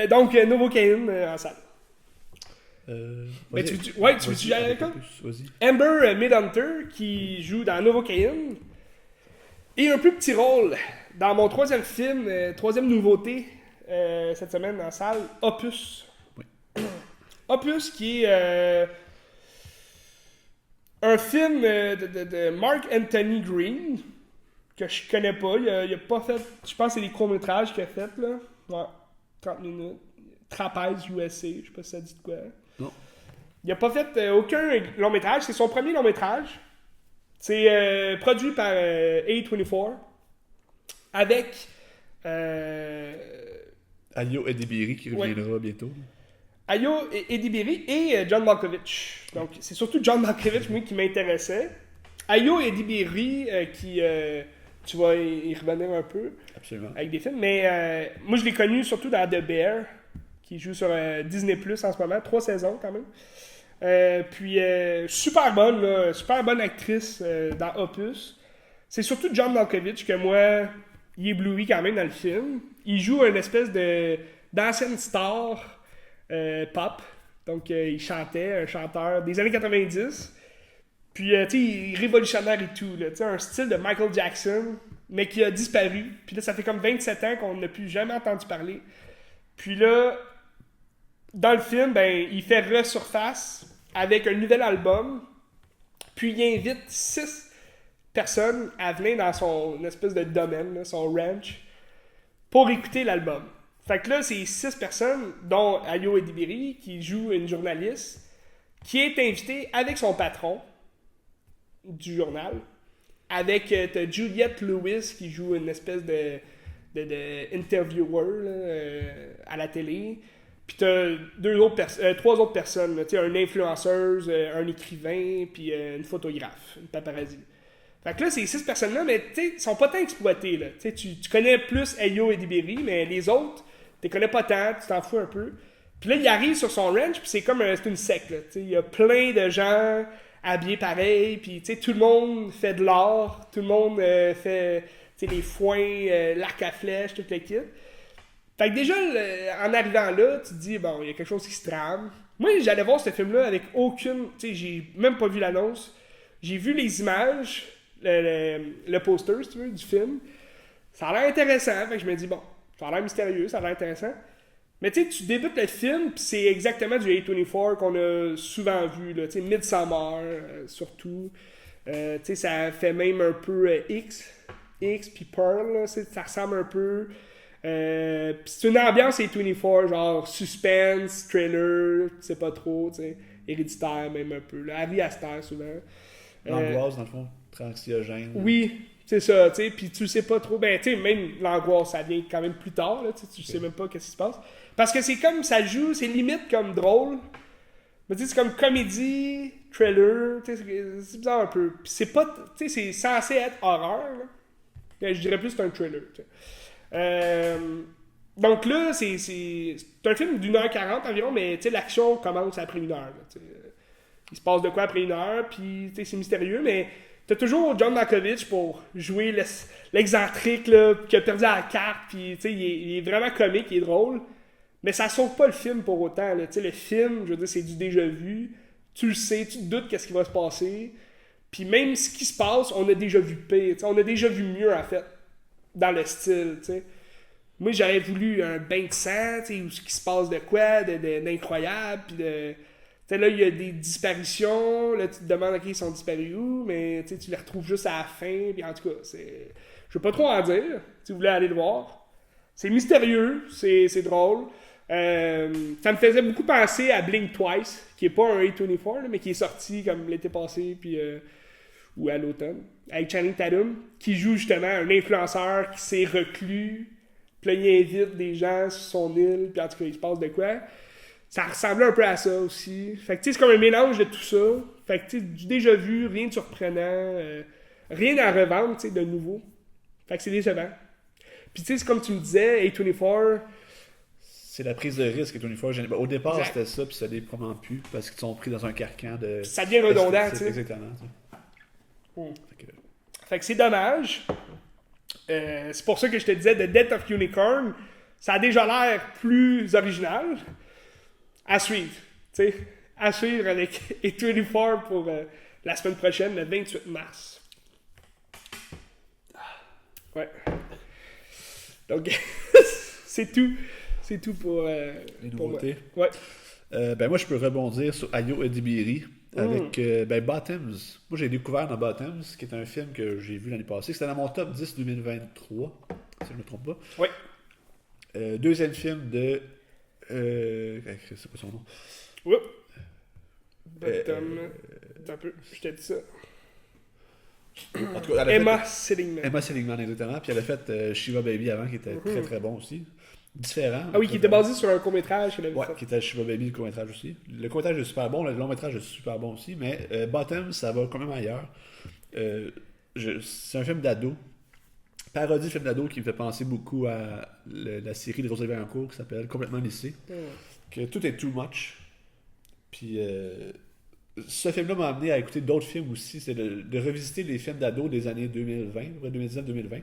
Donc, Novocaine en salle. Mais tu veux-tu y aller avec ça? Amber Midhunter, qui joue dans Novocaine, et un plus petit rôle dans mon troisième film, troisième nouveauté cette semaine en salle, Opus.
Oui.
Opus, qui est un film de Mark Anthony Green, que je connais pas. Il a pas fait. Je pense que c'est des courts-métrages qu'il a fait, là. Ouais, 30 minutes. Trapèze USA, je sais pas si ça dit de quoi.
Non.
Il a pas fait aucun long-métrage. C'est son premier long-métrage. C'est produit par A24 avec
Ayo Edebiri qui reviendra bientôt.
Ayo Edebiri et John Malkovich. Donc, c'est surtout John Malkovich, moi, qui m'intéressait. Ayo Edebiri, qui... tu vas y revenir un peu.
Absolument.
Avec des films. Mais moi, je l'ai connu surtout dans The Bear, qui joue sur Disney Plus en ce moment. 3 saisons, quand même. Puis, super bonne, là, super bonne actrice dans Opus. C'est surtout John Malkovich que moi, il éblouit quand même dans le film. Il joue une espèce d'ancienne star pop. Donc, il chantait, un chanteur des années 90. Puis, tu sais, il est révolutionnaire et tout. Tu sais, un style de Michael Jackson, mais qui a disparu. Puis là, ça fait comme 27 ans qu'on n'a plus jamais entendu parler. Puis là, dans le film, ben, il fait resurface avec un nouvel album. Puis il invite 6 personnes à venir dans son espèce de domaine, là, son ranch, pour écouter l'album. Fait que là, c'est 6 personnes, dont Ayo Edebiri, qui joue une journaliste, qui est invitée avec son patron du journal, avec t'as Juliette Lewis, qui joue une espèce de interviewer là, à la télé. Puis t'as 3 autres personnes, là, un influenceuse, un écrivain, puis une photographe, une paparazzi. Fait que là, ces 6 personnes-là, mais tu sont pas tant exploitées. Là. Tu connais plus Ayo Edebiri, mais les autres, tu connais pas tant, tu t'en fous un peu. Puis là, il arrive sur son ranch, puis c'est comme c'est une secte. Il y a plein de gens habillés pareil, puis tout le monde fait de l'art, tout le monde fait les foins, l'arc à flèche, toute l'équipe. Fait que déjà, en arrivant là, tu te dis, bon, il y a quelque chose qui se trame. Moi, j'allais voir ce film-là avec aucune... Tu sais, j'ai même pas vu l'annonce. J'ai vu les images, le poster, si tu veux, du film. Ça a l'air intéressant. Fait que je me dis, bon, ça a l'air mystérieux, ça a l'air intéressant. Mais tu sais, tu débutes le film, pis c'est exactement du A24 qu'on a souvent vu, là. Tu sais, Midsommar, surtout. Tu sais, ça fait même un peu X puis Pearl, là. Ça ressemble un peu... Pis c'est une ambiance A24, genre suspense, thriller, tu sais pas trop, tu sais, héréditaire même un peu, là, Harry Astor souvent.
L'angoisse, dans le fond, très anxiogène.
Oui, c'est ça, tu sais, pis tu sais pas trop, ben tu sais, même l'angoisse, ça vient quand même plus tard, là, tu sais même pas qu'est-ce qui se passe. Parce que c'est comme, ça joue, c'est limite comme drôle, mais tu sais, c'est comme comédie, thriller, tu sais, c'est bizarre un peu. Pis c'est pas, tu sais, c'est censé être horreur, là. Je dirais plus que c'est un thriller, tu sais. Donc là, c'est un film d'1h40 environ, mais tu sais, l'action commence après 1 heure. Là, il se passe de quoi après 1 heure, puis c'est mystérieux, mais t'as toujours John Malkovich pour jouer l'excentrique là, qui a perdu à la carte, puis il est vraiment comique, il est drôle, mais ça sauve pas le film pour autant. Là, le film, je veux dire, c'est du déjà vu, tu le sais, tu te doutes qu'est-ce qui va se passer, puis même ce qui se passe, on a déjà vu pire, on a déjà vu mieux en fait, dans le style, tu sais. Moi, j'aurais voulu un bain de sang, où ce qui se passe de quoi, d'incroyable, puis de... là, il y a des disparitions, là, tu te demandes, OK, ils sont disparus où, mais tu les retrouves juste à la fin, puis en tout cas, c'est... Je veux pas trop en dire, si vous voulez aller le voir. C'est mystérieux, c'est drôle. Ça me faisait beaucoup penser à Blink Twice, qui est pas un A24, là, mais qui est sorti comme l'été passé, puis... ou à l'automne, avec Channing Tatum, qui joue justement un influenceur qui s'est reclus. Puis là, il invite des gens sur son île, puis en tout cas, il se passe de quoi. Ça ressemblait un peu à ça aussi. Fait que tu sais, c'est comme un mélange de tout ça. Fait que tu sais, du déjà vu, rien de surprenant, rien à revendre, tu sais, de nouveau. Fait que c'est décevant. Puis tu sais, c'est comme tu me disais, A24...
C'est la prise de risque et A24. Au départ,
exact.
c'était ça, puis ça l'est probablement plus, parce qu'ils sont pris dans un carcan de...
Ça devient redondant, tu sais.
Exactement.
Fait que c'est dommage. C'est pour ça que je te disais, The Death of Unicorn, ça a déjà l'air plus original. À suivre. Tu sais, à suivre avec A24 pour la semaine prochaine, le 28 mars. Ouais. Donc, c'est tout. C'est tout pour
Les
pour
nouveautés.
moi. Ouais.
Ben moi, je peux rebondir sur Ayo Edibiri avec Bottoms. Moi, j'ai découvert dans Bottoms, qui est un film que j'ai vu l'année passée. C'était dans mon top 10 2023, si je ne me trompe pas.
Ouais.
Deuxième film de... c'est quoi son nom?
Oups. Un peu, je t'ai dit ça.
En tout cas, elle a
Emma
fait...
Seligman.
Emma Seligman, exactement. Puis elle a fait Shiva Baby avant, qui était très très bon aussi. Différent.
Ah oui, qui était basé sur un court-métrage qu'elle avait
Ouais,
fait.
qui était Shiva Baby, le court-métrage aussi. Le court-métrage est super bon, le long-métrage est super bon aussi, mais Bottom, ça va quand même ailleurs. C'est un film d'ado. Parodie film d'ado qui me fait penser beaucoup à la série de Rosalie Vaillancourt qui s'appelle Complètement lycée. Que tout est too much. Puis ce film-là m'a amené à écouter d'autres films aussi. C'est de revisiter les films d'ado des années 2020, 2019-2020.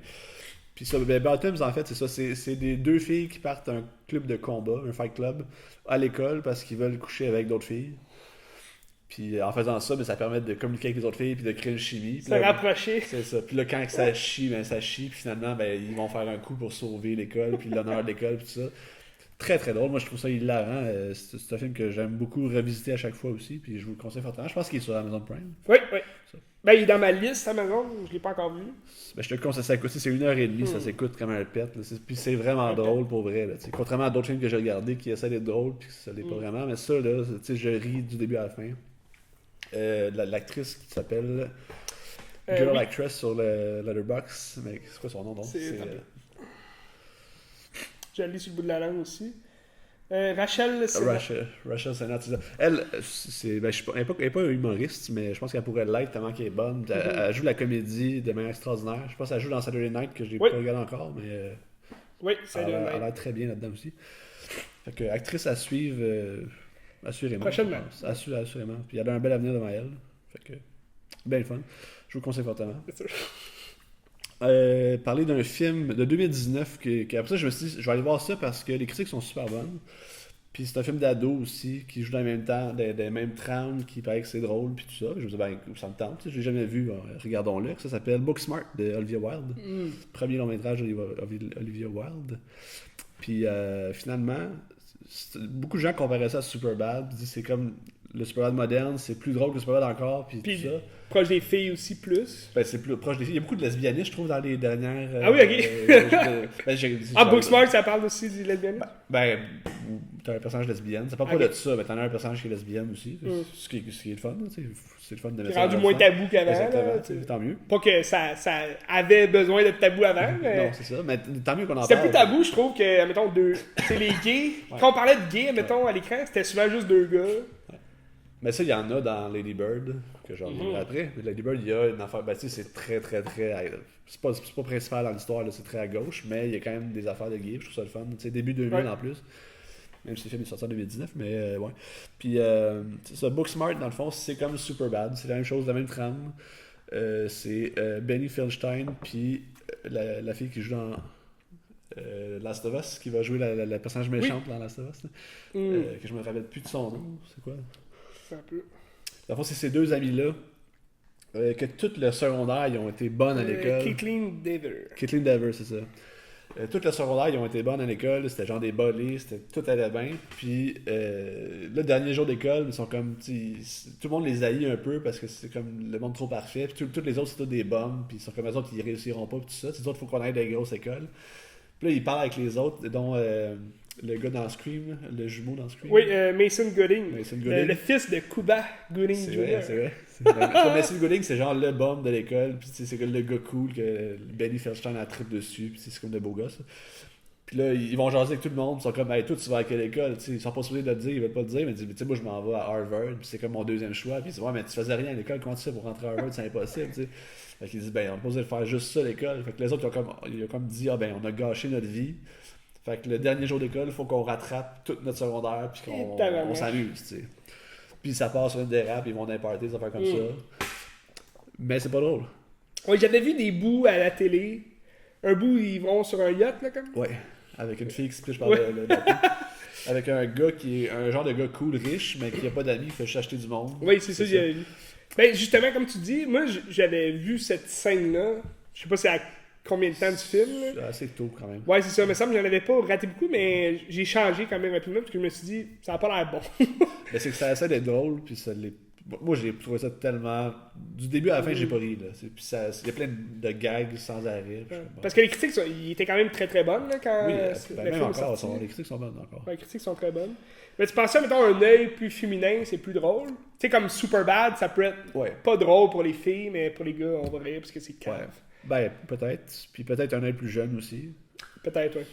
Puis ça, Bottoms, en fait, c'est ça. C'est des deux filles qui partent un club de combat, un fight club, à l'école parce qu'ils veulent coucher avec d'autres filles. Puis en faisant ça, ça permet de communiquer avec les autres filles puis de créer une chimie.
Se rapprocher.
C'est ça. Puis là, quand ça chie, ça chie. Puis finalement, ils vont faire un coup pour sauver l'école, puis l'honneur de l'école, puis tout ça. Très très drôle. Moi, je trouve ça hilarant. C'est un film que j'aime beaucoup revisiter à chaque fois aussi. Puis je vous le conseille fortement. Je pense qu'il est sur Amazon Prime.
Oui. Ça. Ben, il est dans ma liste Amazon. Je l'ai pas encore vu.
Ben, je te le conseille. Ça coûte, c'est 1h30. Ça s'écoute comme un pet. Là. Puis c'est vraiment drôle pour vrai. Là, contrairement à d'autres films que j'ai regardés qui essaient d'être drôles, puis que ça l'est pas vraiment. Mais ça, là, je ris du début à la fin. L'actrice qui s'appelle Girl Actress sur le Letterboxd. Mais c'est quoi son nom donc?
Je l'ai sur le bout de la langue aussi. Rachel Sennott.
Rachel Sennott, c'est ça. Elle, elle n'est pas humoriste, mais je pense qu'elle pourrait l'être tellement qu'elle est bonne. Elle joue la comédie de manière extraordinaire. Je pense qu'elle joue dans Saturday Night, que je n'ai pas regardé encore, mais
elle
a l'air très bien là-dedans aussi. Fait que, actrice à suivre, assurément.
Prochainement.
Assurément. Puis elle a un bel avenir devant elle. Fait que, bien le fun. Je vous le conseille fortement. Parler d'un film de 2019 après ça je me suis dit je vais aller voir ça parce que les critiques sont super bonnes, puis c'est un film d'ado aussi qui joue dans le même temps des mêmes trames, qui paraît que c'est drôle puis tout ça. Je me dis ça me tente, je l'ai jamais vu, regardons-le. Ça s'appelle Booksmart de Olivia Wilde, premier long métrage d'Olivia Wilde. Puis finalement beaucoup de gens comparaient ça à Superbad, ils disent c'est comme le Superbad moderne, c'est plus drôle que Superbad encore, puis tout ça.
Proche des filles aussi, plus.
C'est plus proche des filles. Il y a beaucoup de lesbianisme, je trouve, dans les dernières...
Ah oui, ok. Booksmart, ça parle aussi du lesbianisme?
T'as un personnage lesbienne. Ça parle pas de ça, mais t'en as un personnage qui est lesbienne aussi. Ce qui est le fun, c'est le fun de mettre ça.
C'est rendu moins tabou qu'avant.
Exactement, tant mieux.
Pas que ça avait besoin d'être tabou avant, mais...
Non, c'est ça, mais tant mieux qu'on en parle.
C'était plus tabou, je trouve, que, mettons, les gays. Quand on parlait de gays, mettons, à l'écran, c'était souvent juste deux gars.
Mais ça, il y en a dans Lady Bird, que j'en ai après. Mais Lady Bird, il y a une affaire. Ben, tu sais, c'est très, très, très. C'est pas principal dans l'histoire, là, c'est très à gauche, mais il y a quand même des affaires de gay, je trouve ça le fun. Tu sais, début 2000 en plus. Même si le film est sorti en 2019, mais ouais. Puis, c'est ça, Booksmart, dans le fond, c'est comme Superbad. C'est la même chose, la même trame. C'est Benny Feldstein, puis la fille qui joue dans Last of Us, qui va jouer la personnage méchante dans Last of Us. Que je me rappelle plus de son nom. C'est quoi?
C'est un peu.
Dans le fond, c'est ces deux amis-là que tout le secondaire, ils ont été bonnes à l'école.
Caitlin Dever.
Caitlin Dever, c'est ça. Tout le secondaire, ils ont été bonnes à l'école. C'était genre des bolés, tout allait bien. Puis, le dernier jour d'école, ils sont comme. Tout le monde les haït un peu parce que c'est comme le monde trop parfait. Puis, tous les autres, c'est tous des bombes. Puis, ils sont comme les autres, ils réussiront pas. Puis, tout ça. Les autres, il faut qu'on aille dans les grosses écoles. Puis là, ils parlent avec les autres, dont le gars dans Scream, le jumeau dans Scream.
Oui, Mason Gooding.
Mason Gooding.
Le fils de Cuba Gooding
C'est
Jr.
vrai, c'est vrai. Mason Gooding, c'est genre le bombe de l'école, puis c'est le gars cool que Benny Feldstein a trip dessus, puis c'est comme le beau gosse. Puis là, ils vont jaser avec tout le monde, ils sont comme, hey, toi, tu vas à quelle école? T'sais, ils sont pas supposés de le dire, ils veulent pas le dire, mais ils disent, moi, je m'en vais à Harvard, puis c'est comme mon deuxième choix. Puis ils disent, ouais, mais tu faisais rien à l'école, comment tu fais pour rentrer à Harvard? C'est impossible, tu sais. Fait qu'ils disent, ben, on est supposé faire juste ça à l'école. Fait que les autres, ils ont comme dit, ah, ben, on a gâché notre vie. Fait que le dernier jour d'école, il faut qu'on rattrape toute notre secondaire, puis qu'on s'amuse, tu sais. Puis ça passe sur une dérape, ils vont dans les parties, des affaires comme ça. Mais c'est pas drôle.
Oui, j'avais vu des bouts à la télé. Un bout, ils vont sur un yacht, là, comme.
Ouais, avec une fille qui se piche par le avec un gars qui est un genre de gars cool, riche, mais qui a pas d'amis, qui fait juste acheter du monde.
Oui, c'est ça, j'avais vu. Ben, justement, comme tu dis, moi, j'avais vu cette scène-là. Je sais pas c'est à combien de temps du film.
C'est assez tôt, quand même.
Ouais, c'est ça. Mais ça, j'en avais pas raté beaucoup, mais j'ai changé quand même rapidement, parce que je me suis dit, ça a pas l'air bon.
Mais c'est que ça essaie d'être drôle, puis ça l'est. Moi, j'ai trouvé ça tellement. Du début à la fin, j'ai pas ri. Là. Puis il y a plein de gags sans arrêt.
Parce que les critiques, ils étaient quand même très très bonnes là, quand
oui,
le
même
film
encore,
est sorti.
les critiques sont bonnes encore.
Ouais, les critiques sont très bonnes. Mais tu pensais, mettons, un œil plus féminin, c'est plus drôle. Tu sais, comme Superbad, ça peut être pas drôle pour les filles, mais pour les gars, on va rire parce que c'est cave.
Ouais. Ben, peut-être. Puis peut-être un œil plus jeune aussi.
Peut-être, oui.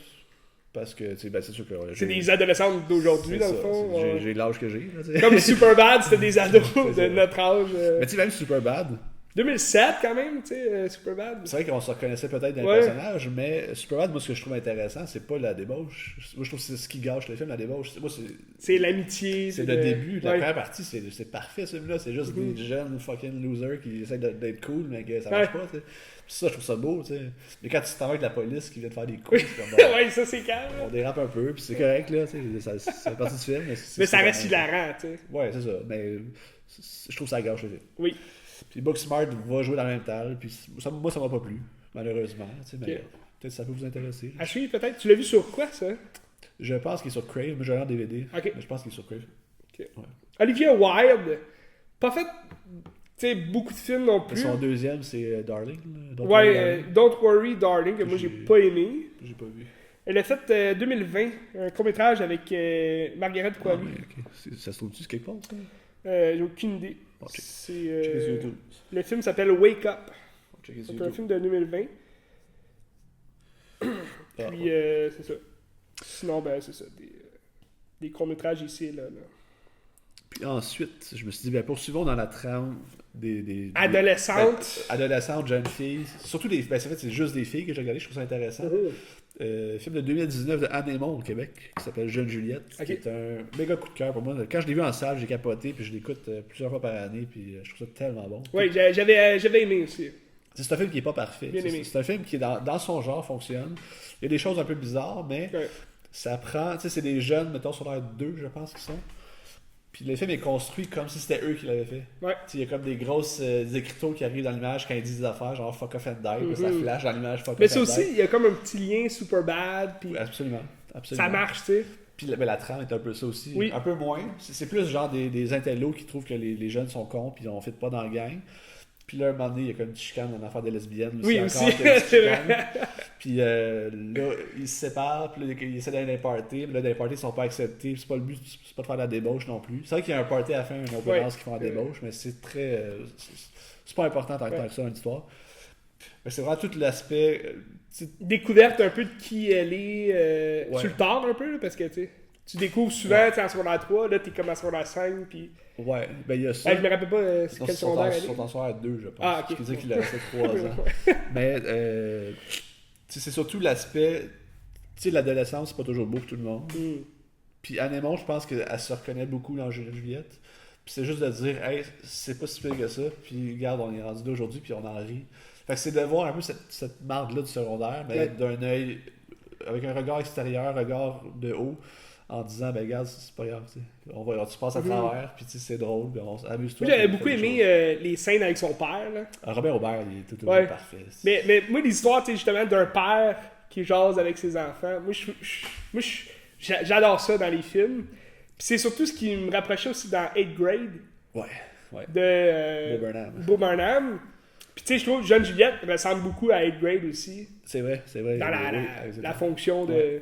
Parce que, c'est sûr que.
C'est des adolescentes d'aujourd'hui, dans le fond.
J'ai l'âge que j'ai.
Comme Superbad, c'était des ados de notre âge.
Mais tu sais, même Superbad.
2007, quand même, tu sais, Superbad.
C'est vrai qu'on se reconnaissait peut-être dans les personnages, mais Superbad, moi, ce que je trouve intéressant, c'est pas la débauche. Moi, je trouve que c'est ce qui gâche le film, la débauche. Moi,
c'est l'amitié.
C'est le début. La première partie, c'est parfait, ce film-là. C'est juste des jeunes fucking losers qui essaient d'être cool, mais que ça marche pas, tu sais. Puis ça, je trouve ça beau, tu sais. Mais quand tu t'en vas avec la police qui vient de faire des coups, c'est comme.
Ouais, ça, c'est calme.
On dérape un peu, puis c'est correct, là, tu sais. C'est partie du film.
Mais ça reste hilarant, tu sais.
Ouais, c'est ça. Mais je trouve que ça gâche le film.
Oui.
Puis Booksmart va jouer dans la même talle, puis moi, ça m'a pas plu, malheureusement. Mais peut-être que ça peut vous intéresser.
À suivre, peut-être. Tu l'as vu sur quoi, ça?
Je pense qu'il est sur Crave, mais j'ai un DVD.
Okay.
Mais je pense qu'il est sur Crave.
Okay. Ouais. Olivia Wilde, pas fait beaucoup de films non plus.
Son deuxième, c'est Darling.
Don't Worry Darling, que moi j'ai pas aimé.
J'ai pas vu.
Elle a fait 2020 un court-métrage avec Margaret Qualley.
Ça se trouve-tu quelque part, ça?
J'ai aucune idée.
C'est
le film s'appelle Wake Up. C'est un film de 2020. Puis c'est ça. Sinon, ben c'est ça. Des courts-métrages ici et là.
Puis ensuite, je me suis dit, ben poursuivons dans la trame des
adolescentes.
Adolescentes, jeunes filles. Surtout des. Ben, en fait, c'est juste des filles que j'ai regardé, je trouve ça intéressant. Film de 2019 de Anne Aymon au Québec, qui s'appelle Jeune Juliette, qui est un méga coup de cœur pour moi. Quand je l'ai vu en salle, j'ai capoté, puis je l'écoute plusieurs fois par année, puis je trouve ça tellement bon.
Oui, j'avais aimé aussi.
C'est un film qui n'est pas parfait. C'est un film qui, dans son genre, fonctionne. Il y a des choses un peu bizarres, mais ça prend. Tu sais, c'est des jeunes, mettons, sur l'air 2, je pense qu'ils sont. Puis le film est construit comme si c'était eux qui l'avaient fait.
Ouais.
Il y a comme des grosses écriteaux qui arrivent dans l'image quand ils disent des affaires, genre fuck off and die, ça flash dans l'image fuck off and die.
Mais ça aussi, il y a comme un petit lien Superbad. Puis
absolument.
Ça marche, tu sais.
Puis la trame est un peu ça aussi.
Oui.
Un peu moins. C'est plus genre des intellos qui trouvent que les jeunes sont cons puis on fit pas dans la gang. Puis là, un moment donné, il y a comme une chicane, une affaire de lesbienne aussi.
Oui,
encore,
aussi, c'est vrai.
Puis là, ils se séparent, puis là, ils essaient d'aller dans les parties, mais là, dans les parties, ils sont pas acceptés, puis c'est pas le but, c'est pas de faire de la débauche non plus. C'est vrai qu'il y a un party à la fin, un open house qui font la débauche, mais c'est très... c'est pas important tant que ça dans l'histoire. Mais c'est vraiment tout l'aspect...
découverte un peu de qui elle est, sur le tard un peu, parce que, tu sais... tu découvres souvent, tu sais, en secondaire 3, là, t'es comme en secondaire 5, puis...
Ouais, ben il y a ça.
Je me rappelle pas c'est quel secondaire elle
Ils
est.
sont en secondaire 2, je pense.
Ah, ok.
Ce qui veut dire qu'il a resté 3 ans. Mais, tu sais, c'est surtout l'aspect... Tu sais, l'adolescence, c'est pas toujours beau pour tout le monde. Puis Anémone, je pense qu'elle se reconnaît beaucoup dans Juliette. Puis c'est juste de dire, hey, c'est pas si pire que ça. Puis regarde, on est rendu là aujourd'hui, puis on en rit. Fait que c'est de voir un peu cette marde-là du secondaire, mais d'un œil, avec un regard extérieur, un regard de haut, en disant, ben regarde, c'est pas grave, tu sais. Tu passes à travers, puis tu sais, c'est drôle, puis on s'amuse tout.
Moi, j'avais beaucoup aimé les scènes avec son père, là.
Robert Aubert, il est tout parfait.
Mais moi, l'histoire, tu sais, justement, d'un père qui jase avec ses enfants, moi, j'adore ça dans les films. Puis c'est surtout ce qui me rapprochait aussi dans 8th Grade.
Ouais.
De Bo Burnham. Puis tu sais, je trouve que Jeune Juliette ressemble beaucoup à 8th Grade aussi.
C'est vrai.
Dans la fonction de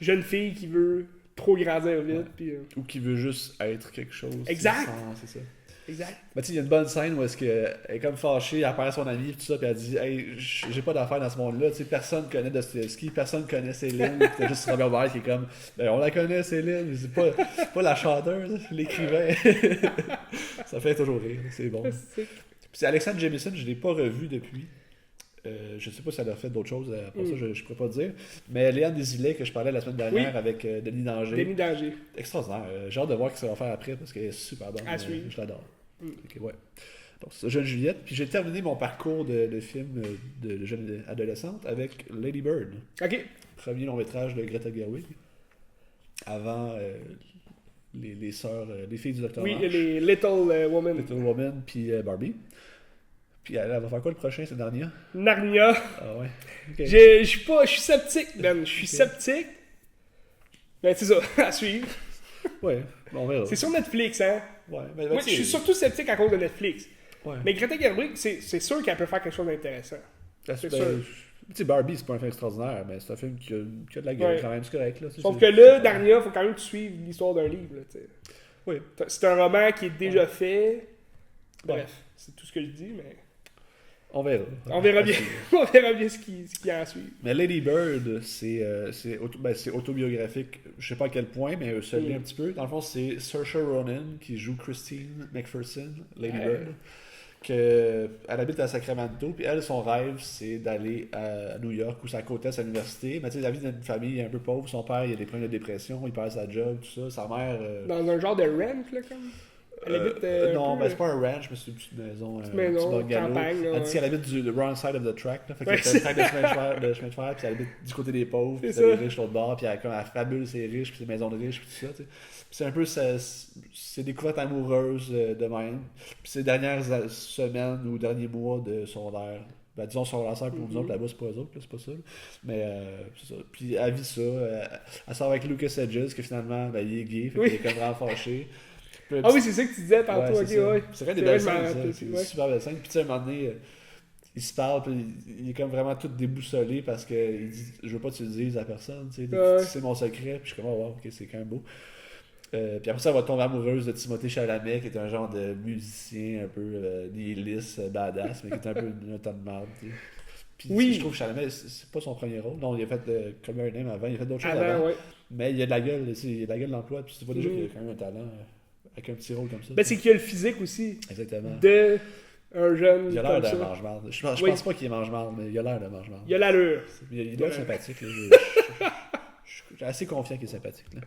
jeune fille qui veut trop grandir vite. Puis,
ou qui veut juste être quelque chose.
Exact.
C'est ça.
Exact.
Mais tu sais, il y a une bonne scène où elle est comme fâchée, elle perd son ami, tout ça, puis elle dit, hey, j'ai pas d'affaires dans ce monde-là, tu sais, personne connaît Dostoevsky, personne connaît Céline, puis t'as juste Robert Aubert qui est comme, ben, on la connaît Céline, c'est pas la chanteuse, l'écrivain. Ça fait toujours rire, c'est bon. Puis Alexandre Jamieson, je l'ai pas revu depuis. Je sais pas si elle a fait d'autres choses, pour ça je pourrais pas dire. Mais Léane Desilets, que je parlais la semaine dernière avec Denis Danger. Extraordinaire. J'ai hâte de voir ce que ça va faire après parce qu'elle est super bonne. Je l'adore. Okay, ouais. Donc, c'est Jeune Juliette. Puis j'ai terminé mon parcours de film de jeune adolescente avec Lady Bird.
OK.
Premier long métrage de Greta Gerwig. Avant les sœurs, les filles du Docteur March.
Les Little Women.
Little Women, puis Barbie. Puis elle va faire quoi le prochain, c'est Narnia?
Narnia.
Ah ouais. Okay.
Je suis sceptique, Ben. Je suis sceptique. Ben, c'est ça, à suivre.
Ouais, on verra.
C'est sur Netflix, hein?
Ouais,
moi, je suis surtout sceptique à cause de Netflix.
Ouais.
Mais Greta Gerwig, c'est sûr qu'elle peut faire quelque chose d'intéressant. C'est sûr.
Tu sais, Barbie, c'est pas un film extraordinaire, mais c'est un film qui a de la gueule quand même, c'est correct. Là.
Sauf que là, Narnia, il faut quand même que tu suives l'histoire d'un livre. Là,
oui.
C'est un roman qui est déjà fait. Bref, c'est tout ce que je dis, mais...
On verra.
On verra bien, on verra bien ce qui en suit.
Mais Lady Bird, c'est autobiographique, je sais pas à quel point, mais ça l'est un petit peu. Dans le fond, c'est Saoirse Ronan qui joue Christine McPherson, Lady Bird. Elle habite à Sacramento, puis elle, son rêve, c'est d'aller à New York, où c'est à côté à sa université. Mais tu sais, la vie d'une famille un peu pauvre, son père, il a des problèmes de dépression, il perd sa job, tout ça. Sa mère...
Dans un genre de ranch, là, comme... Elle habite
non, ben c'est pas un ranch, mais c'est une petite maison, un petit bungalow.
Campagne,
elle dit qu'elle habite du wrong side of the track, là, fait qu'elle fait une track de chemin de fer, puis elle habite du côté des pauvres, puis les riches l'autre bord, puis elle fabule ses riches, puis ses maisons de riches, puis tout ça, tu sais. C'est un peu ses découvertes amoureuses de même. Puis ces dernières semaines ou derniers mois de secondaire, ben, disons secondaire 5 pour nous autres, là-bas c'est pas eux autres, là, c'est pas ça. Mais c'est ça. Puis elle vit ça, elle sort avec Lucas Hedges, que finalement, ben, il est gay, fait qu'il est comme vraiment fâché.
Ah oui, c'est ça que tu disais tantôt, ouais.
C'est vrai des belles scènes, c'est une super belle scène. Puis tu sais, à un moment donné, il se parle, puis il est comme vraiment tout déboussolé parce qu'il dit « Je veux pas que tu le dises à personne, tu sais, c'est mon secret. » Puis je suis comme « Oh wow, ok, c'est quand même beau. » Puis après ça, elle va tomber amoureuse de Timothée Chalamet, qui est un genre de musicien un peu nihiliste, badass, mais qui est un peu un tas de merde, tu sais. Puis je trouve que Chalamet, c'est pas son premier rôle. Non, il a fait Call Me By Your Name avant, il a fait d'autres choses avant. Ouais. Mais il a de la gueule, il a de la gueule d'emploi, puis tu vois déjà qu'il a quand même un talent. Avec un petit rôle comme ça.
Ben, c'est qu'il a le physique aussi.
Exactement.
De un jeune.
Il a l'air d'un mange-marde. Je pense pas qu'il est mange-marde, mais il a l'air d'un mange-marde.
Il a l'allure.
Il doit être sympathique. Je suis assez confiant qu'il est sympathique. Là.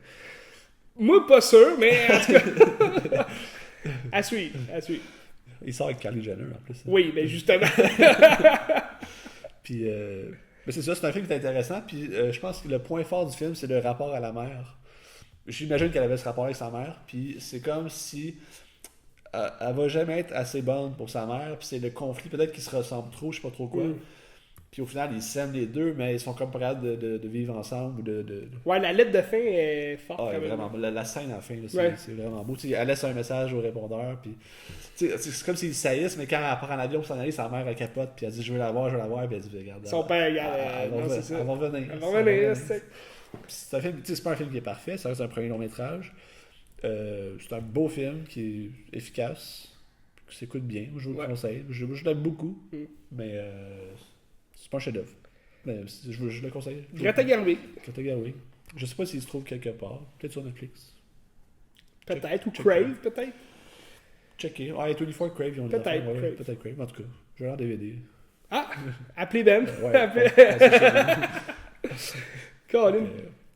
Moi, pas sûr, mais en tout cas. à suivre.
Il sort avec Kylie Jenner en plus.
Oui, mais justement.
Puis, mais c'est ça, c'est un film qui est intéressant. Puis, je pense que le point fort du film, c'est le rapport à la mère. J'imagine qu'elle avait ce rapport avec sa mère, puis c'est comme si elle va jamais être assez bonne pour sa mère, puis c'est le conflit peut-être qui se ressemble trop, je sais pas trop quoi. Puis au final, ils s'aiment les deux, mais ils sont comme pas capables de vivre ensemble.
Ouais, la lettre de fin est forte.
Ah, vraiment. La scène à la fin, là, c'est vraiment beau. T'sais, elle laisse un message au répondeur, puis c'est comme s'ils saillissent, mais quand elle part en avion pour s'en aller, sa mère elle capote, puis elle dit je veux la voir, puis elle dit regarde.
Son père,
elle va revenir.
Elle va revenir,
c'est un film, c'est pas un film qui est parfait, ça reste un premier long métrage. C'est un beau film qui est efficace, qui s'écoute bien. Je vous le conseille. Je l'aime beaucoup, mais c'est pas un chef-d'œuvre. Mais je le conseille.
Greta Gerwig.
Je sais pas s'il se trouve quelque part. Peut-être sur Netflix.
Peut-être, ou
check-
Crave, peut-être.
Checker. Ah, et 24 Crave, ils ont des
Peut-être
affaires, ouais,
Crave.
peut-être Crave. En tout cas, j'ai l'air DVD.
Ah! Appelez Ben.
Ouais,
Appelez- Colin.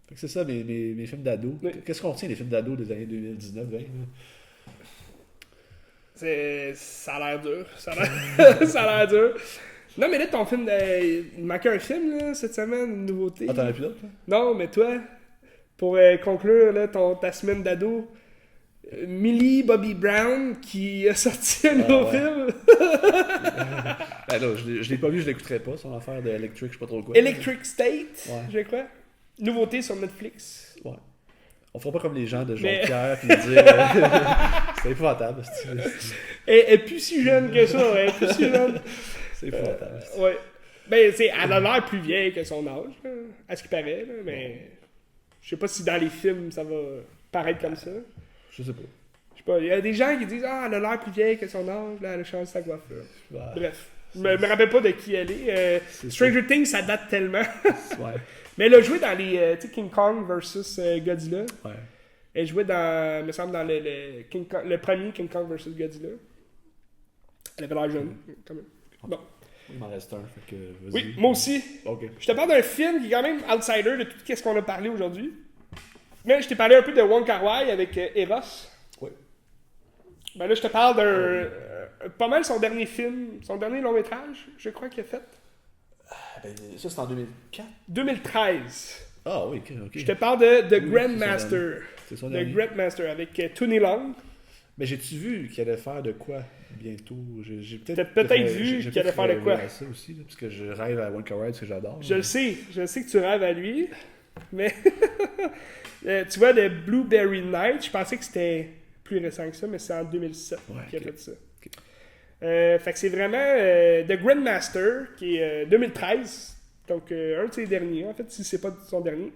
Fait que c'est ça, mes films d'ados.
Oui.
Qu'est-ce qu'on retient des films d'ados des années 2019-20?
Ça a l'air dur. Ça a l'air dur. Non, mais là, ton film, il manquait un film là, cette semaine, une nouveauté.
Ah, t'en as plus d'autres? Hein?
Non, mais toi, pour conclure là, ta semaine d'ado, Millie Bobby Brown qui a sorti un nouveau
ouais.
film.
Ben là, je l'ai pas vu, je l'écouterai pas, son affaire d'Electric, je sais pas trop quoi.
Electric State,
Ouais.
je crois. Nouveauté sur Netflix.
Ouais. On fera pas comme les gens de
Mais-
Jonquière puis dire c'est épouvantable.
Elle est plus si jeune que ça, elle est plus si jeune.
C'est épouvantable.
Ouais. Ben, elle a l'air plus vieille que son âge, là, à ce qui paraît, là, mais je sais pas si dans les films ça va paraître comme ça.
Je sais pas.
Je sais pas, il y a des gens qui disent « Ah, elle a l'air plus vieille que son âge, là, elle a changé sa coiffure.
Ouais. »
Bref, je me rappelle pas de qui elle est.
C'est
Stranger Things, ça date tellement.
Ouais.
Mais elle a joué dans les tu sais, King Kong versus Godzilla.
Ouais.
Elle jouait dans, me semble, dans le premier King Kong versus Godzilla. Elle avait l'air jeune, quand même. Bon.
Il m'en reste un, fait que vas-y.
Oui, moi aussi.
Ok.
Je te parle d'un film qui est quand même outsider de tout ce qu'on a parlé aujourd'hui. Mais je t'ai parlé un peu de Wong Kar-wai avec Eros.
Oui.
Ben là, je te parle d'un... pas mal son dernier film, son dernier long métrage, je crois qu'il a fait.
Ben, ça, c'est en 2004.
2013.
Ah oui, ok.
Je te parle de The
Oui,
Grandmaster.
c'est son
The
dernier.
Grandmaster avec Tony Long.
Mais j'ai-tu vu qu'il allait faire de quoi bientôt? J'ai
T'as peut-être vu
j'ai
qu'il allait faire de quoi?
à ça aussi, là, parce que je rêve à Wong Kar-wai, parce que j'adore.
Je le sais que tu rêves à lui, mais tu vois, le Blueberry Night, je pensais que c'était plus récent que ça, mais c'est en 2007 qu'il a fait ça. Fait que c'est vraiment The Grandmaster, qui est 2013, donc un de ses derniers, en fait, si c'est pas son dernier.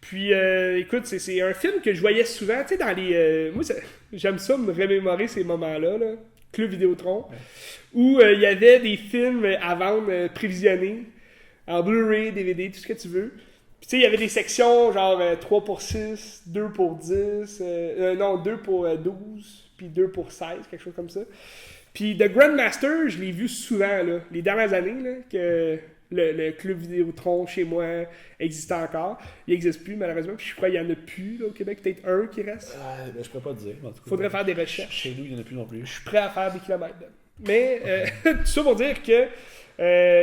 Puis, écoute, c'est un film que je voyais souvent, tu sais, dans les... moi, j'aime ça me remémorer ces moments-là, là, Club Vidéotron, où il y avait des films à vendre prévisionnés, en Blu-ray, DVD, tout ce que tu veux. Puis, tu sais, il y avait des sections, genre 3 pour 6, 2 pour 10, non, 2 pour 12, puis 2 pour 16, quelque chose comme ça. Puis, The Grandmaster, je l'ai vu souvent, là, les dernières années, là, que... Le club Vidéotron chez moi existait encore. Il n'existe plus, malheureusement. Puis je crois qu'il n'y en a plus là, au Québec. Peut-être un qui reste.
Ben, je pourrais pas te dire. En tout cas,
Faudrait faire des recherches.
Chez nous, il n'y en a plus non plus.
Je suis prêt à faire des kilomètres. Mais tout ça pour dire que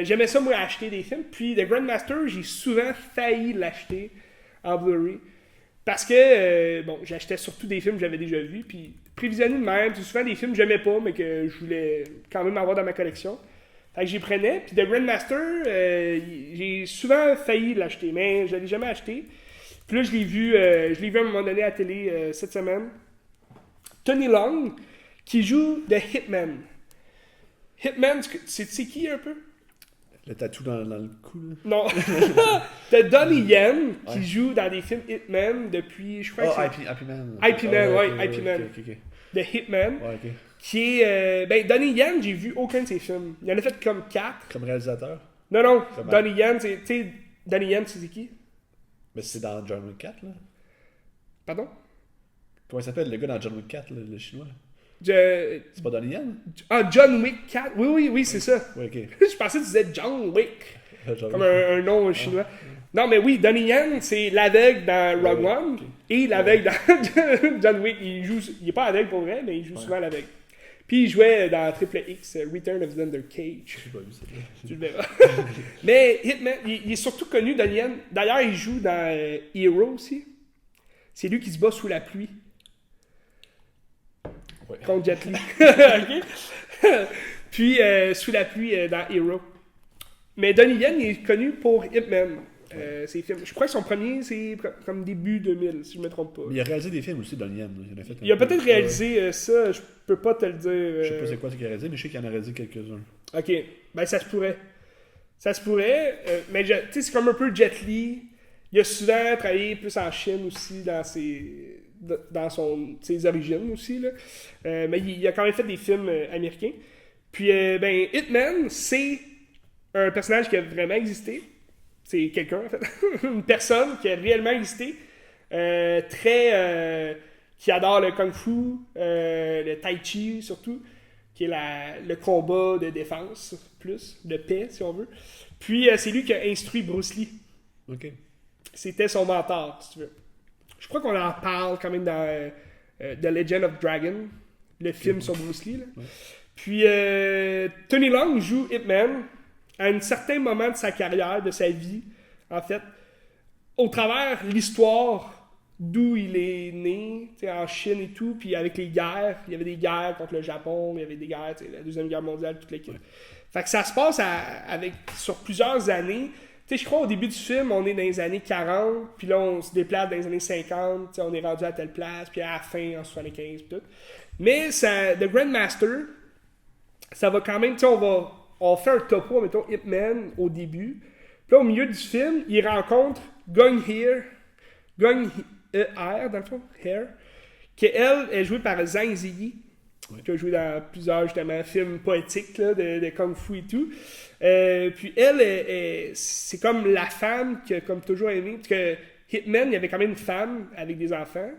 j'aimais ça, moi, acheter des films. Puis The Grandmaster, j'ai souvent failli l'acheter en Blu-ray. Parce que, bon, j'achetais surtout des films que j'avais déjà vus. Puis prévisionné de même, c'est souvent des films que j'aimais pas, mais que je voulais quand même avoir dans ma collection. Fait que j'y prenais. Puis The Grandmaster, j'ai souvent failli l'acheter, mais je l'ai jamais acheté. Puis là, je l'ai vu à un moment donné à la télé cette semaine. Tony Long, qui joue The Hitman. Hitman, c'est qui un peu?
Le tatou dans le cou, là.
Non. T'as Donnie Yen, qui
Ouais.
joue dans des films Hitman depuis, je crois que
Oh, IP Man.
IP Man,
Ah,
ouais,
ok,
IP Man.
ok.
The Hitman,
Ouais, ok.
qui est... ben, Donnie Yen, j'ai vu aucun de ses films. Il en a fait comme 4.
Comme réalisateur.
Non,
Comment?
Donnie Yen, tu sais, Donnie Yen, c'est qui?
Mais c'est dans John Wick 4, là.
Pardon?
Comment il s'appelle, le gars dans John Wick 4, là, le chinois?
Je-
C'est pas Donnie Yen?
John Wick 4. Oui, c'est ça.
Oui, ok.
Je pensais que tu disais John Wick,
John
comme
Wick.
un nom chinois. Non, mais oui, Donnie Yen, c'est l'aveugle dans Rogue
Ouais,
One
ok.
et l'aveugle dans John Wick. Il est pas aveugle pour vrai, mais il joue souvent l'aveugle. Puis il jouait dans Triple X, Return of Thunder Cage.
J'ai pas vu ça.
Tu le verras. Mais Hitman, il est surtout connu, Donnie Yen. D'ailleurs, il joue dans Hero aussi. C'est lui qui se bat sous la pluie.
Ouais.
Contre Jet Li. Ok? Puis, sous la pluie dans Hero. Mais Donnie Yen il est connu pour Hitman. Ses films. Je crois que son premier, c'est comme début 2000, si je ne me trompe pas.
Mais il a réalisé des films aussi, Donnie Yen. Il en a fait un
Il a
peu.
peut-être réalisé ça, je peux pas te le dire.
Je sais pas c'est quoi ce qu'il a réalisé, mais je sais qu'il en a réalisé quelques-uns.
Ok, ben ça se pourrait. Ça se pourrait, mais tu sais, c'est comme un peu Jet Li. Il a souvent travaillé plus en Chine aussi, dans ses origines aussi. Là. Mais il a quand même fait des films américains. Puis, ben, Hitman, c'est un personnage qui a vraiment existé. C'est quelqu'un, en fait. Une personne qui a réellement existé. Qui adore le kung fu, le tai chi surtout, qui est le combat de défense, plus, de paix, si on veut. Puis, c'est lui qui a instruit Bruce Lee.
Ok.
C'était son mentor, si tu veux. Je crois qu'on en parle quand même dans The Legend of Dragon, le film sur Bruce Lee. Là.
Ouais.
Puis, Tony Leung joue Ip Man à un certain moment de sa carrière, de sa vie, en fait, au travers l'histoire d'où il est né, en Chine et tout, puis avec les guerres, il y avait des guerres contre le Japon, il y avait des guerres, la Deuxième Guerre mondiale, toute l'équipe. Ouais. Fait que ça se passe sur plusieurs années. Je crois au début du film, on est dans les années 40, puis là on se déplace dans les années 50, on est rendu à telle place, puis à la fin, en 75, puis tout. Mais The Grandmaster, ça va quand même, on fait un topo, mettons, Ip Man au début. Puis là, au milieu du film, il rencontre Gung Hare, dans le fond, Hare, qui elle est jouée par Zhang Ziyi, qui a joué dans plusieurs, justement, films poétiques là, de Kung Fu et tout. Puis elle, c'est comme la femme qui a comme toujours aimé, parce que Hitman, il y avait quand même une femme avec des enfants,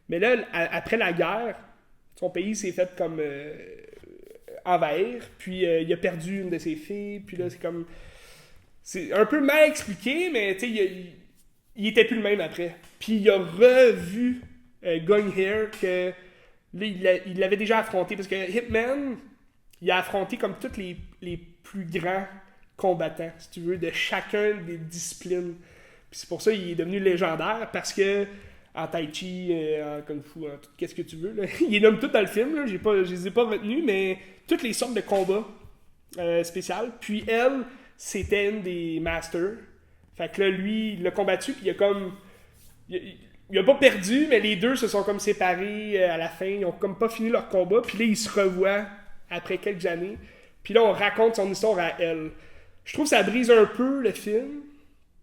mais là, après la guerre, son pays s'est fait comme envahir, puis il a perdu une de ses filles, puis là, c'est comme... C'est un peu mal expliqué, mais tu sais, il était plus le même après. Puis il a revu Gung Hare que là, il l'avait déjà affronté, parce que Hitman, il a affronté comme tous les plus grands combattants, si tu veux, de chacun des disciplines. Puis c'est pour ça qu'il est devenu légendaire, parce que en tai chi, en kung fu, en tout, qu'est-ce que tu veux, là. Il les nomme tout dans le film, là. Je les ai pas retenus, mais toutes les sortes de combats spéciaux. Puis elle, c'était une des masters. Fait que là, lui, il l'a combattu, puis il a comme... Il a pas perdu, mais les deux se sont comme séparés à la fin. Ils ont comme pas fini leur combat, puis là, ils se revoient après quelques années. Puis là, on raconte son histoire à elle. Je trouve que ça brise un peu le film,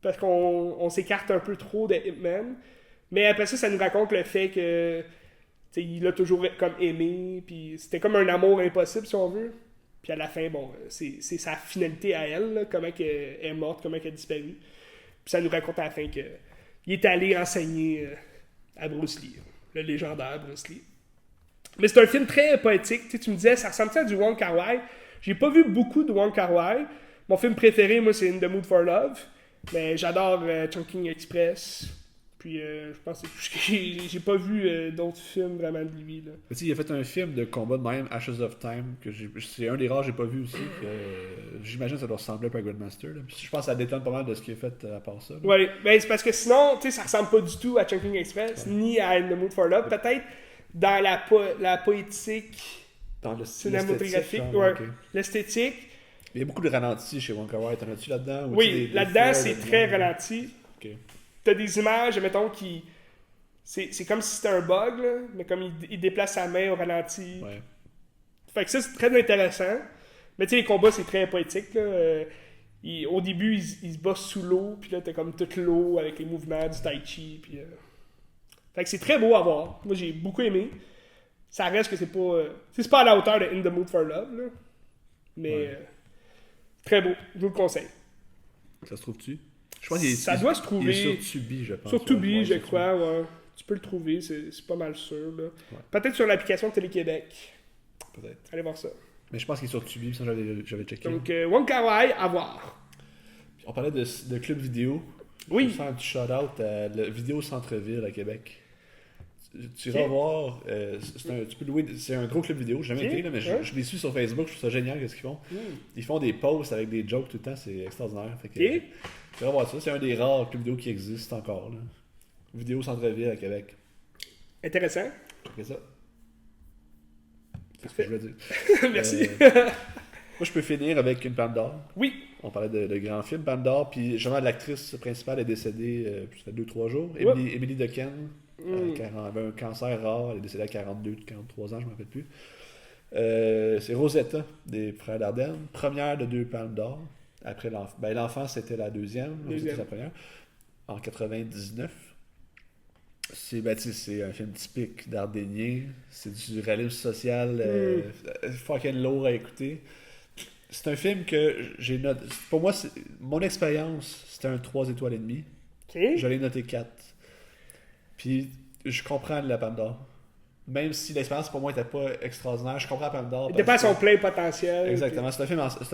parce qu'on s'écarte un peu trop de Hitman. Mais après ça nous raconte le fait que il l'a toujours comme aimé, puis c'était comme un amour impossible, si on veut. Puis à la fin, bon, c'est sa finalité à elle, là, comment elle est morte, comment elle a disparu. Puis ça nous raconte à la fin qu'il est allé enseigner à Bruce Lee, le légendaire Bruce Lee. Mais c'est un film très poétique. Tu me disais, ça ressemble à du Wong Kar-wai. J'ai pas vu beaucoup de Wong Kar-wai. Mon film préféré, moi, c'est In the Mood for Love. Mais j'adore Chungking Express. Puis je pense que c'est tout ce que j'ai pas vu d'autres films vraiment de lui. Là.
Il a fait un film de combat de même, Ashes of Time, que c'est un des rares que j'ai pas vu aussi. J'imagine que ça doit ressembler à Grandmaster. Là. Je pense que ça détonne pas mal de ce qu'il a fait à part ça.
Oui, ben, c'est parce que sinon, ça ressemble pas du tout à Chungking Express, ni à In the Mood for Love. Peut-être dans la poétique,
dans le
cinématographique, l'esthétique.
Il y a beaucoup de ralentis chez Wong Kar-wai. T'en as-tu là-dedans?
Oui, là-dedans, c'est très ralenti.
Okay.
T'as des images, mettons, qui... C'est comme si c'était un bug, là, mais comme il déplace sa main au ralenti.
Ouais.
Fait que ça, c'est très intéressant. Mais tu sais, les combats, c'est très poétique, là. Au début, il se bat sous l'eau, puis là, t'as comme toute l'eau avec les mouvements du tai chi, puis... Fait que c'est très beau à voir. Moi, j'ai beaucoup aimé. Ça reste que c'est pas... c'est pas à la hauteur de In the Mood for Love, là. Mais... très beau. Je vous le conseille.
Ça se trouve-tu? Je pense qu'il
ça doit se trouver.
Il est sur Tubi, je pense.
Sur Tubi, je crois, ouais. Tu peux le trouver, c'est pas mal sûr. Là. Ouais. Peut-être sur l'application de Télé-Québec.
Peut-être.
Allez voir ça.
Mais je pense qu'il est sur Tubi, ça j'avais checké.
Donc, Wong Kar-wai, à voir.
On parlait de club vidéo.
Oui.
Je vais faire un petit shout-out à le Vidéo Centre-Ville à Québec. Tu iras voir, tu peux louer, c'est un gros club vidéo, j'ai jamais été là, mais je les suis sur Facebook, je trouve ça génial ce qu'ils font. Ils font des posts avec des jokes tout le temps, c'est extraordinaire. Fait que, tu iras voir ça, c'est un des rares clubs vidéo qui existent encore. Là. Vidéo Centre-Ville à Québec.
Intéressant.
C'est ça. C'est ce que je voulais dire.
Merci.
Moi, je peux finir avec une Palme d'Or.
Oui.
On parlait de grands films, Palme d'Or, puis justement l'actrice principale est décédée ça fait 2-3 jours. Emily Dequesne. Elle avait un cancer rare, elle est décédée à 42-43 ans, je ne me rappelle plus. C'est Rosetta, des Frères Dardenne, première de 2 Palmes d'Or. Après l'enfant, c'était la deuxième. C'était la première. En 99. C'est un film typique d'Ardennien. C'est du réalisme social fucking lourd à écouter. C'est un film que j'ai noté. Pour moi, mon expérience, c'était un 3 étoiles et demi.
Ok.
Je l'ai noté 4. Puis je comprends la Palme d'Or. Même si l'expérience pour moi n'était pas extraordinaire, je comprends la Palme d'Or.
Il dépasse son plein potentiel.
Exactement, c'est un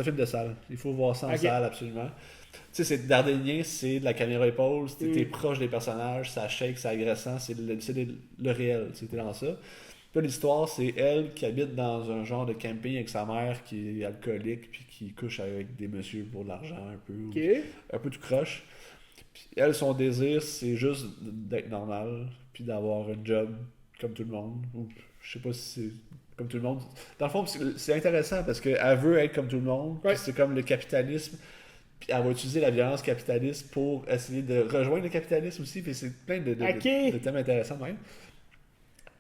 film de salle. Il faut voir ça en
Ok.
salle, absolument. Tu sais, c'est Dardennien, c'est de la caméra épaule, t'es proche des personnages, ça shake, c'est agressant, c'est le réel, c'était dans ça. Puis là, l'histoire, c'est elle qui habite dans un genre de camping avec sa mère qui est alcoolique, puis qui couche avec des messieurs pour de l'argent un peu,
Ok.
un peu tout croche. Puis elle, son désir, c'est juste d'être normal, puis d'avoir un job comme tout le monde. Ou je sais pas si c'est comme tout le monde. Dans le fond, c'est intéressant parce qu'elle veut être comme tout le monde,
Ouais.
puis c'est comme le capitalisme. Puis elle va utiliser la violence capitaliste pour essayer de rejoindre le capitalisme aussi. Puis c'est plein de thèmes intéressants même.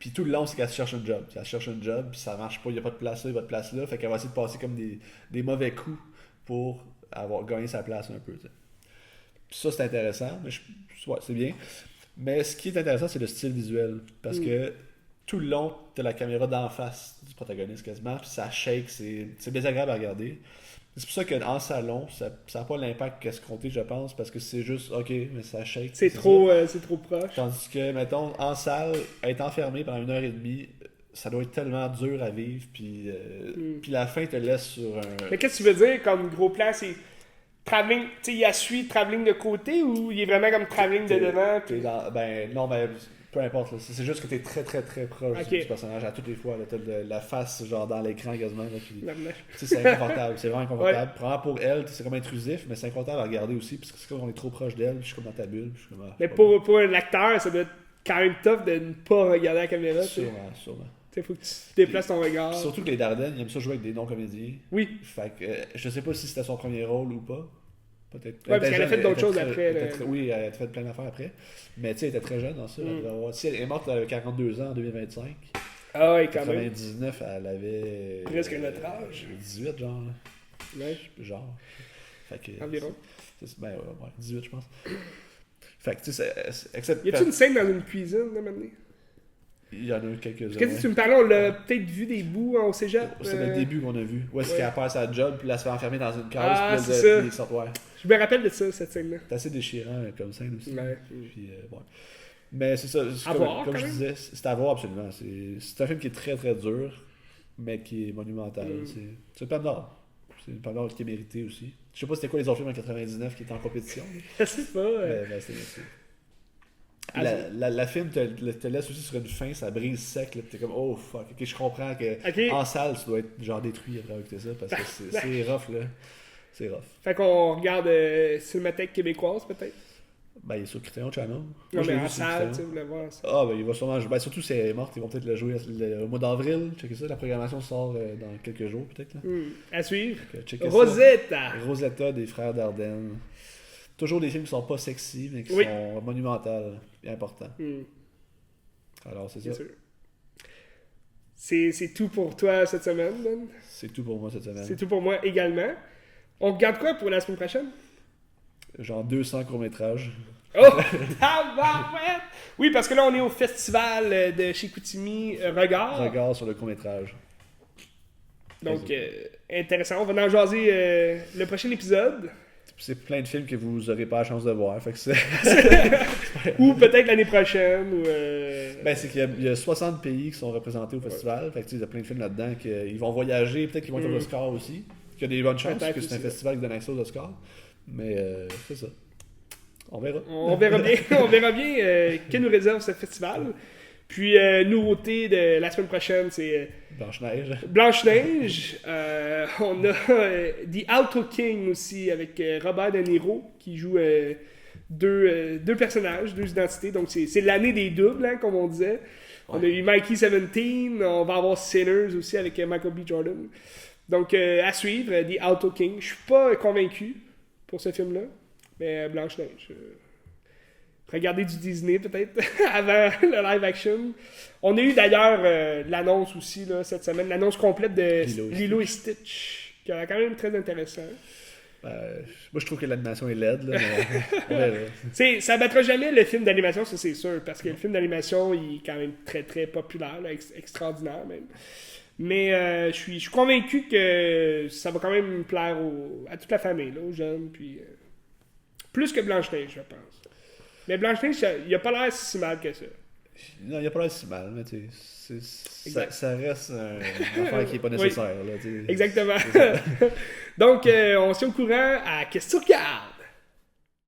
Puis tout le long, c'est qu'elle se cherche un job. Elle cherche un job, puis ça marche pas, il n'y a pas de place là, il n'y a pas de place là. Fait qu'elle va essayer de passer comme des mauvais coups pour avoir gagné sa place un peu. T'sais. Puis ça, c'est intéressant. Mais ouais, c'est bien. Mais ce qui est intéressant, c'est le style visuel. Parce que tout le long, t'as la caméra d'en face du protagoniste quasiment, puis ça shake, c'est désagréable à regarder. C'est pour ça qu'en salon, ça n'a pas l'impact qu'escompté, je pense, parce que c'est juste, ok, mais ça shake.
C'est trop proche.
Tandis que, mettons, en salle, être enfermé pendant 1h30, ça doit être tellement dur à vivre, puis la fin te laisse sur un...
Mais qu'est-ce que tu veux dire comme gros plan? C'est travelling, tu sais, il suit travelling de côté ou il est vraiment comme travelling de devant?
Ben, non, mais peu importe, là. C'est juste que t'es très très très proche
Ok.
du personnage à toutes les fois. Là, t'as la face genre dans l'écran quasiment. Là, puis,
Non, non.
tu sais, c'est inconfortable, c'est vraiment inconfortable. Probablement pour elle, c'est comme intrusif, mais c'est inconfortable à regarder aussi, parce que c'est comme on est trop proche d'elle, puis je suis comme dans ta bulle. Puis je suis comme,
Mais pour l'acteur, ça doit être quand même tough de ne pas regarder la caméra.
Sûrement.
Il faut que tu déplaces ton regard.
Puis surtout que les Dardennes, ils aiment ça jouer avec des non-comédiens.
Oui.
Fait que je sais pas si c'était son premier rôle ou pas. Peut-être.
Ouais, parce qu'elle a fait d'autres choses après.
Oui, elle a fait plein d'affaires après. Mais tu sais, elle était très jeune dans ça. Elle est morte à 42 ans en 2025.
Ah ouais, quand même.
99, elle avait.
Presque notre âge.
18, genre.
Ouais.
Genre. Fait que,
environ.
Ben ouais, 18, je pense. Fait que tu sais, except.
Y a-tu une scène dans une cuisine, là, maintenant?
Il y en a eu quelques-uns.
Qu'est-ce que tu me parlais? On l'a peut-être vu des bouts au cégep.
C'est le début qu'on a vu. Où est-ce qu'elle perd sa job, puis là, elle se fait enfermer dans une case,
Ah,
puis
c'est
là,
ça.
il sort, ouais.
Je me rappelle de ça, cette scène-là.
C'est assez déchirant comme scène aussi.
Ouais.
Puis, ouais. Mais c'est ça,
À voir,
comme
quand
je
même.
disais, c'est à voir absolument. C'est un film qui est très très dur, mais qui est monumental. C'est une Palme d'Or. C'est une Palme d'Or qui est méritée aussi. Je sais pas c'était quoi les autres films en 99 qui étaient en compétition.
Je sais pas.
Mais c'était mérité. La film te laisse aussi sur une fin, ça brise sec. T'es comme, oh fuck, ok, je comprends que
Ok.
en salle, tu dois être genre détruit après avoir écouté ça, parce que c'est rough là. C'est rough.
Fait qu'on regarde Cinémathèque québécoise, peut-être.
Ben, il est sur Criterion Channel. Moi,
Non,
je l'ai
mais
vu
en
sur
salle, tu
Criterion.
sais, vous le voir. Ça.
Ah, ben il va sûrement jouer. Ben, surtout si elle est morte, ils vont peut-être le jouer au mois d'avril. Checker ça, la programmation sort dans quelques jours peut-être. Là.
À suivre.
Checker
Rosetta.
ça. Rosetta des frères Dardenne. Toujours des films qui sont pas sexy, mais qui
Oui.
sont monumentaux et importants. Alors, c'est
Bien
ça.
sûr. C'est tout pour toi cette semaine, Ben?
C'est tout pour moi cette semaine.
C'est tout pour moi également. On regarde quoi pour la semaine prochaine?
Genre 200 courts-métrages.
Oh! Tabarouette! Oui, parce que là, on est au festival de chez Chicoutimi, Regard.
Regard sur le court-métrage.
Donc, intéressant. On va en jaser le prochain épisode.
C'est plein de films que vous n'aurez pas la chance de voir. Fait que c'est...
Ou peut-être l'année prochaine. Ou,
Ben, c'est qu'il y a 60 pays qui sont représentés au festival. Fait que tu sais, il y a plein de films là-dedans qu'ils vont voyager. Peut-être qu'ils vont être aux Oscars aussi. Il y a des bonnes chances parce que c'est un festival qui donne accès aux Oscars. Mais c'est ça. On verra.
On verra bien, que nous réserve ce festival. Puis, nouveauté de la semaine prochaine, c'est
Blanche-Neige.
Blanche-Neige. On a The Auto King aussi, avec Robert De Niro, qui joue deux personnages, deux identités. Donc, c'est l'année des doubles, hein, comme on disait. On a eu Mikey 17, on va avoir Sinners aussi avec Michael B. Jordan. Donc, à suivre, The Auto King. Je suis pas convaincu pour ce film-là, mais Blanche-Neige. Regardez du Disney peut-être avant le live action. On a eu d'ailleurs l'annonce aussi là, cette semaine, l'annonce complète de Lilo et Stitch, qui est quand même très intéressant.
Moi je trouve que l'animation est laide, là, mais on verra.
Ça battra jamais le film d'animation, ça c'est sûr, parce que le film d'animation il est quand même très très populaire, là, extraordinaire même. Mais je suis convaincu que ça va quand même plaire à toute la famille, là, aux jeunes. Puis, plus que Blanche-Neige, je pense. Mais Blanche-Neige, il a pas l'air si mal que ça.
Non, il n'y a pas l'air si mal, mais tu sais,
Exact.
ça reste une affaire qui n'est pas nécessaire. Là, tu sais.
Exactement. Donc, on se tient au courant à Qu'est-ce que tu regardes?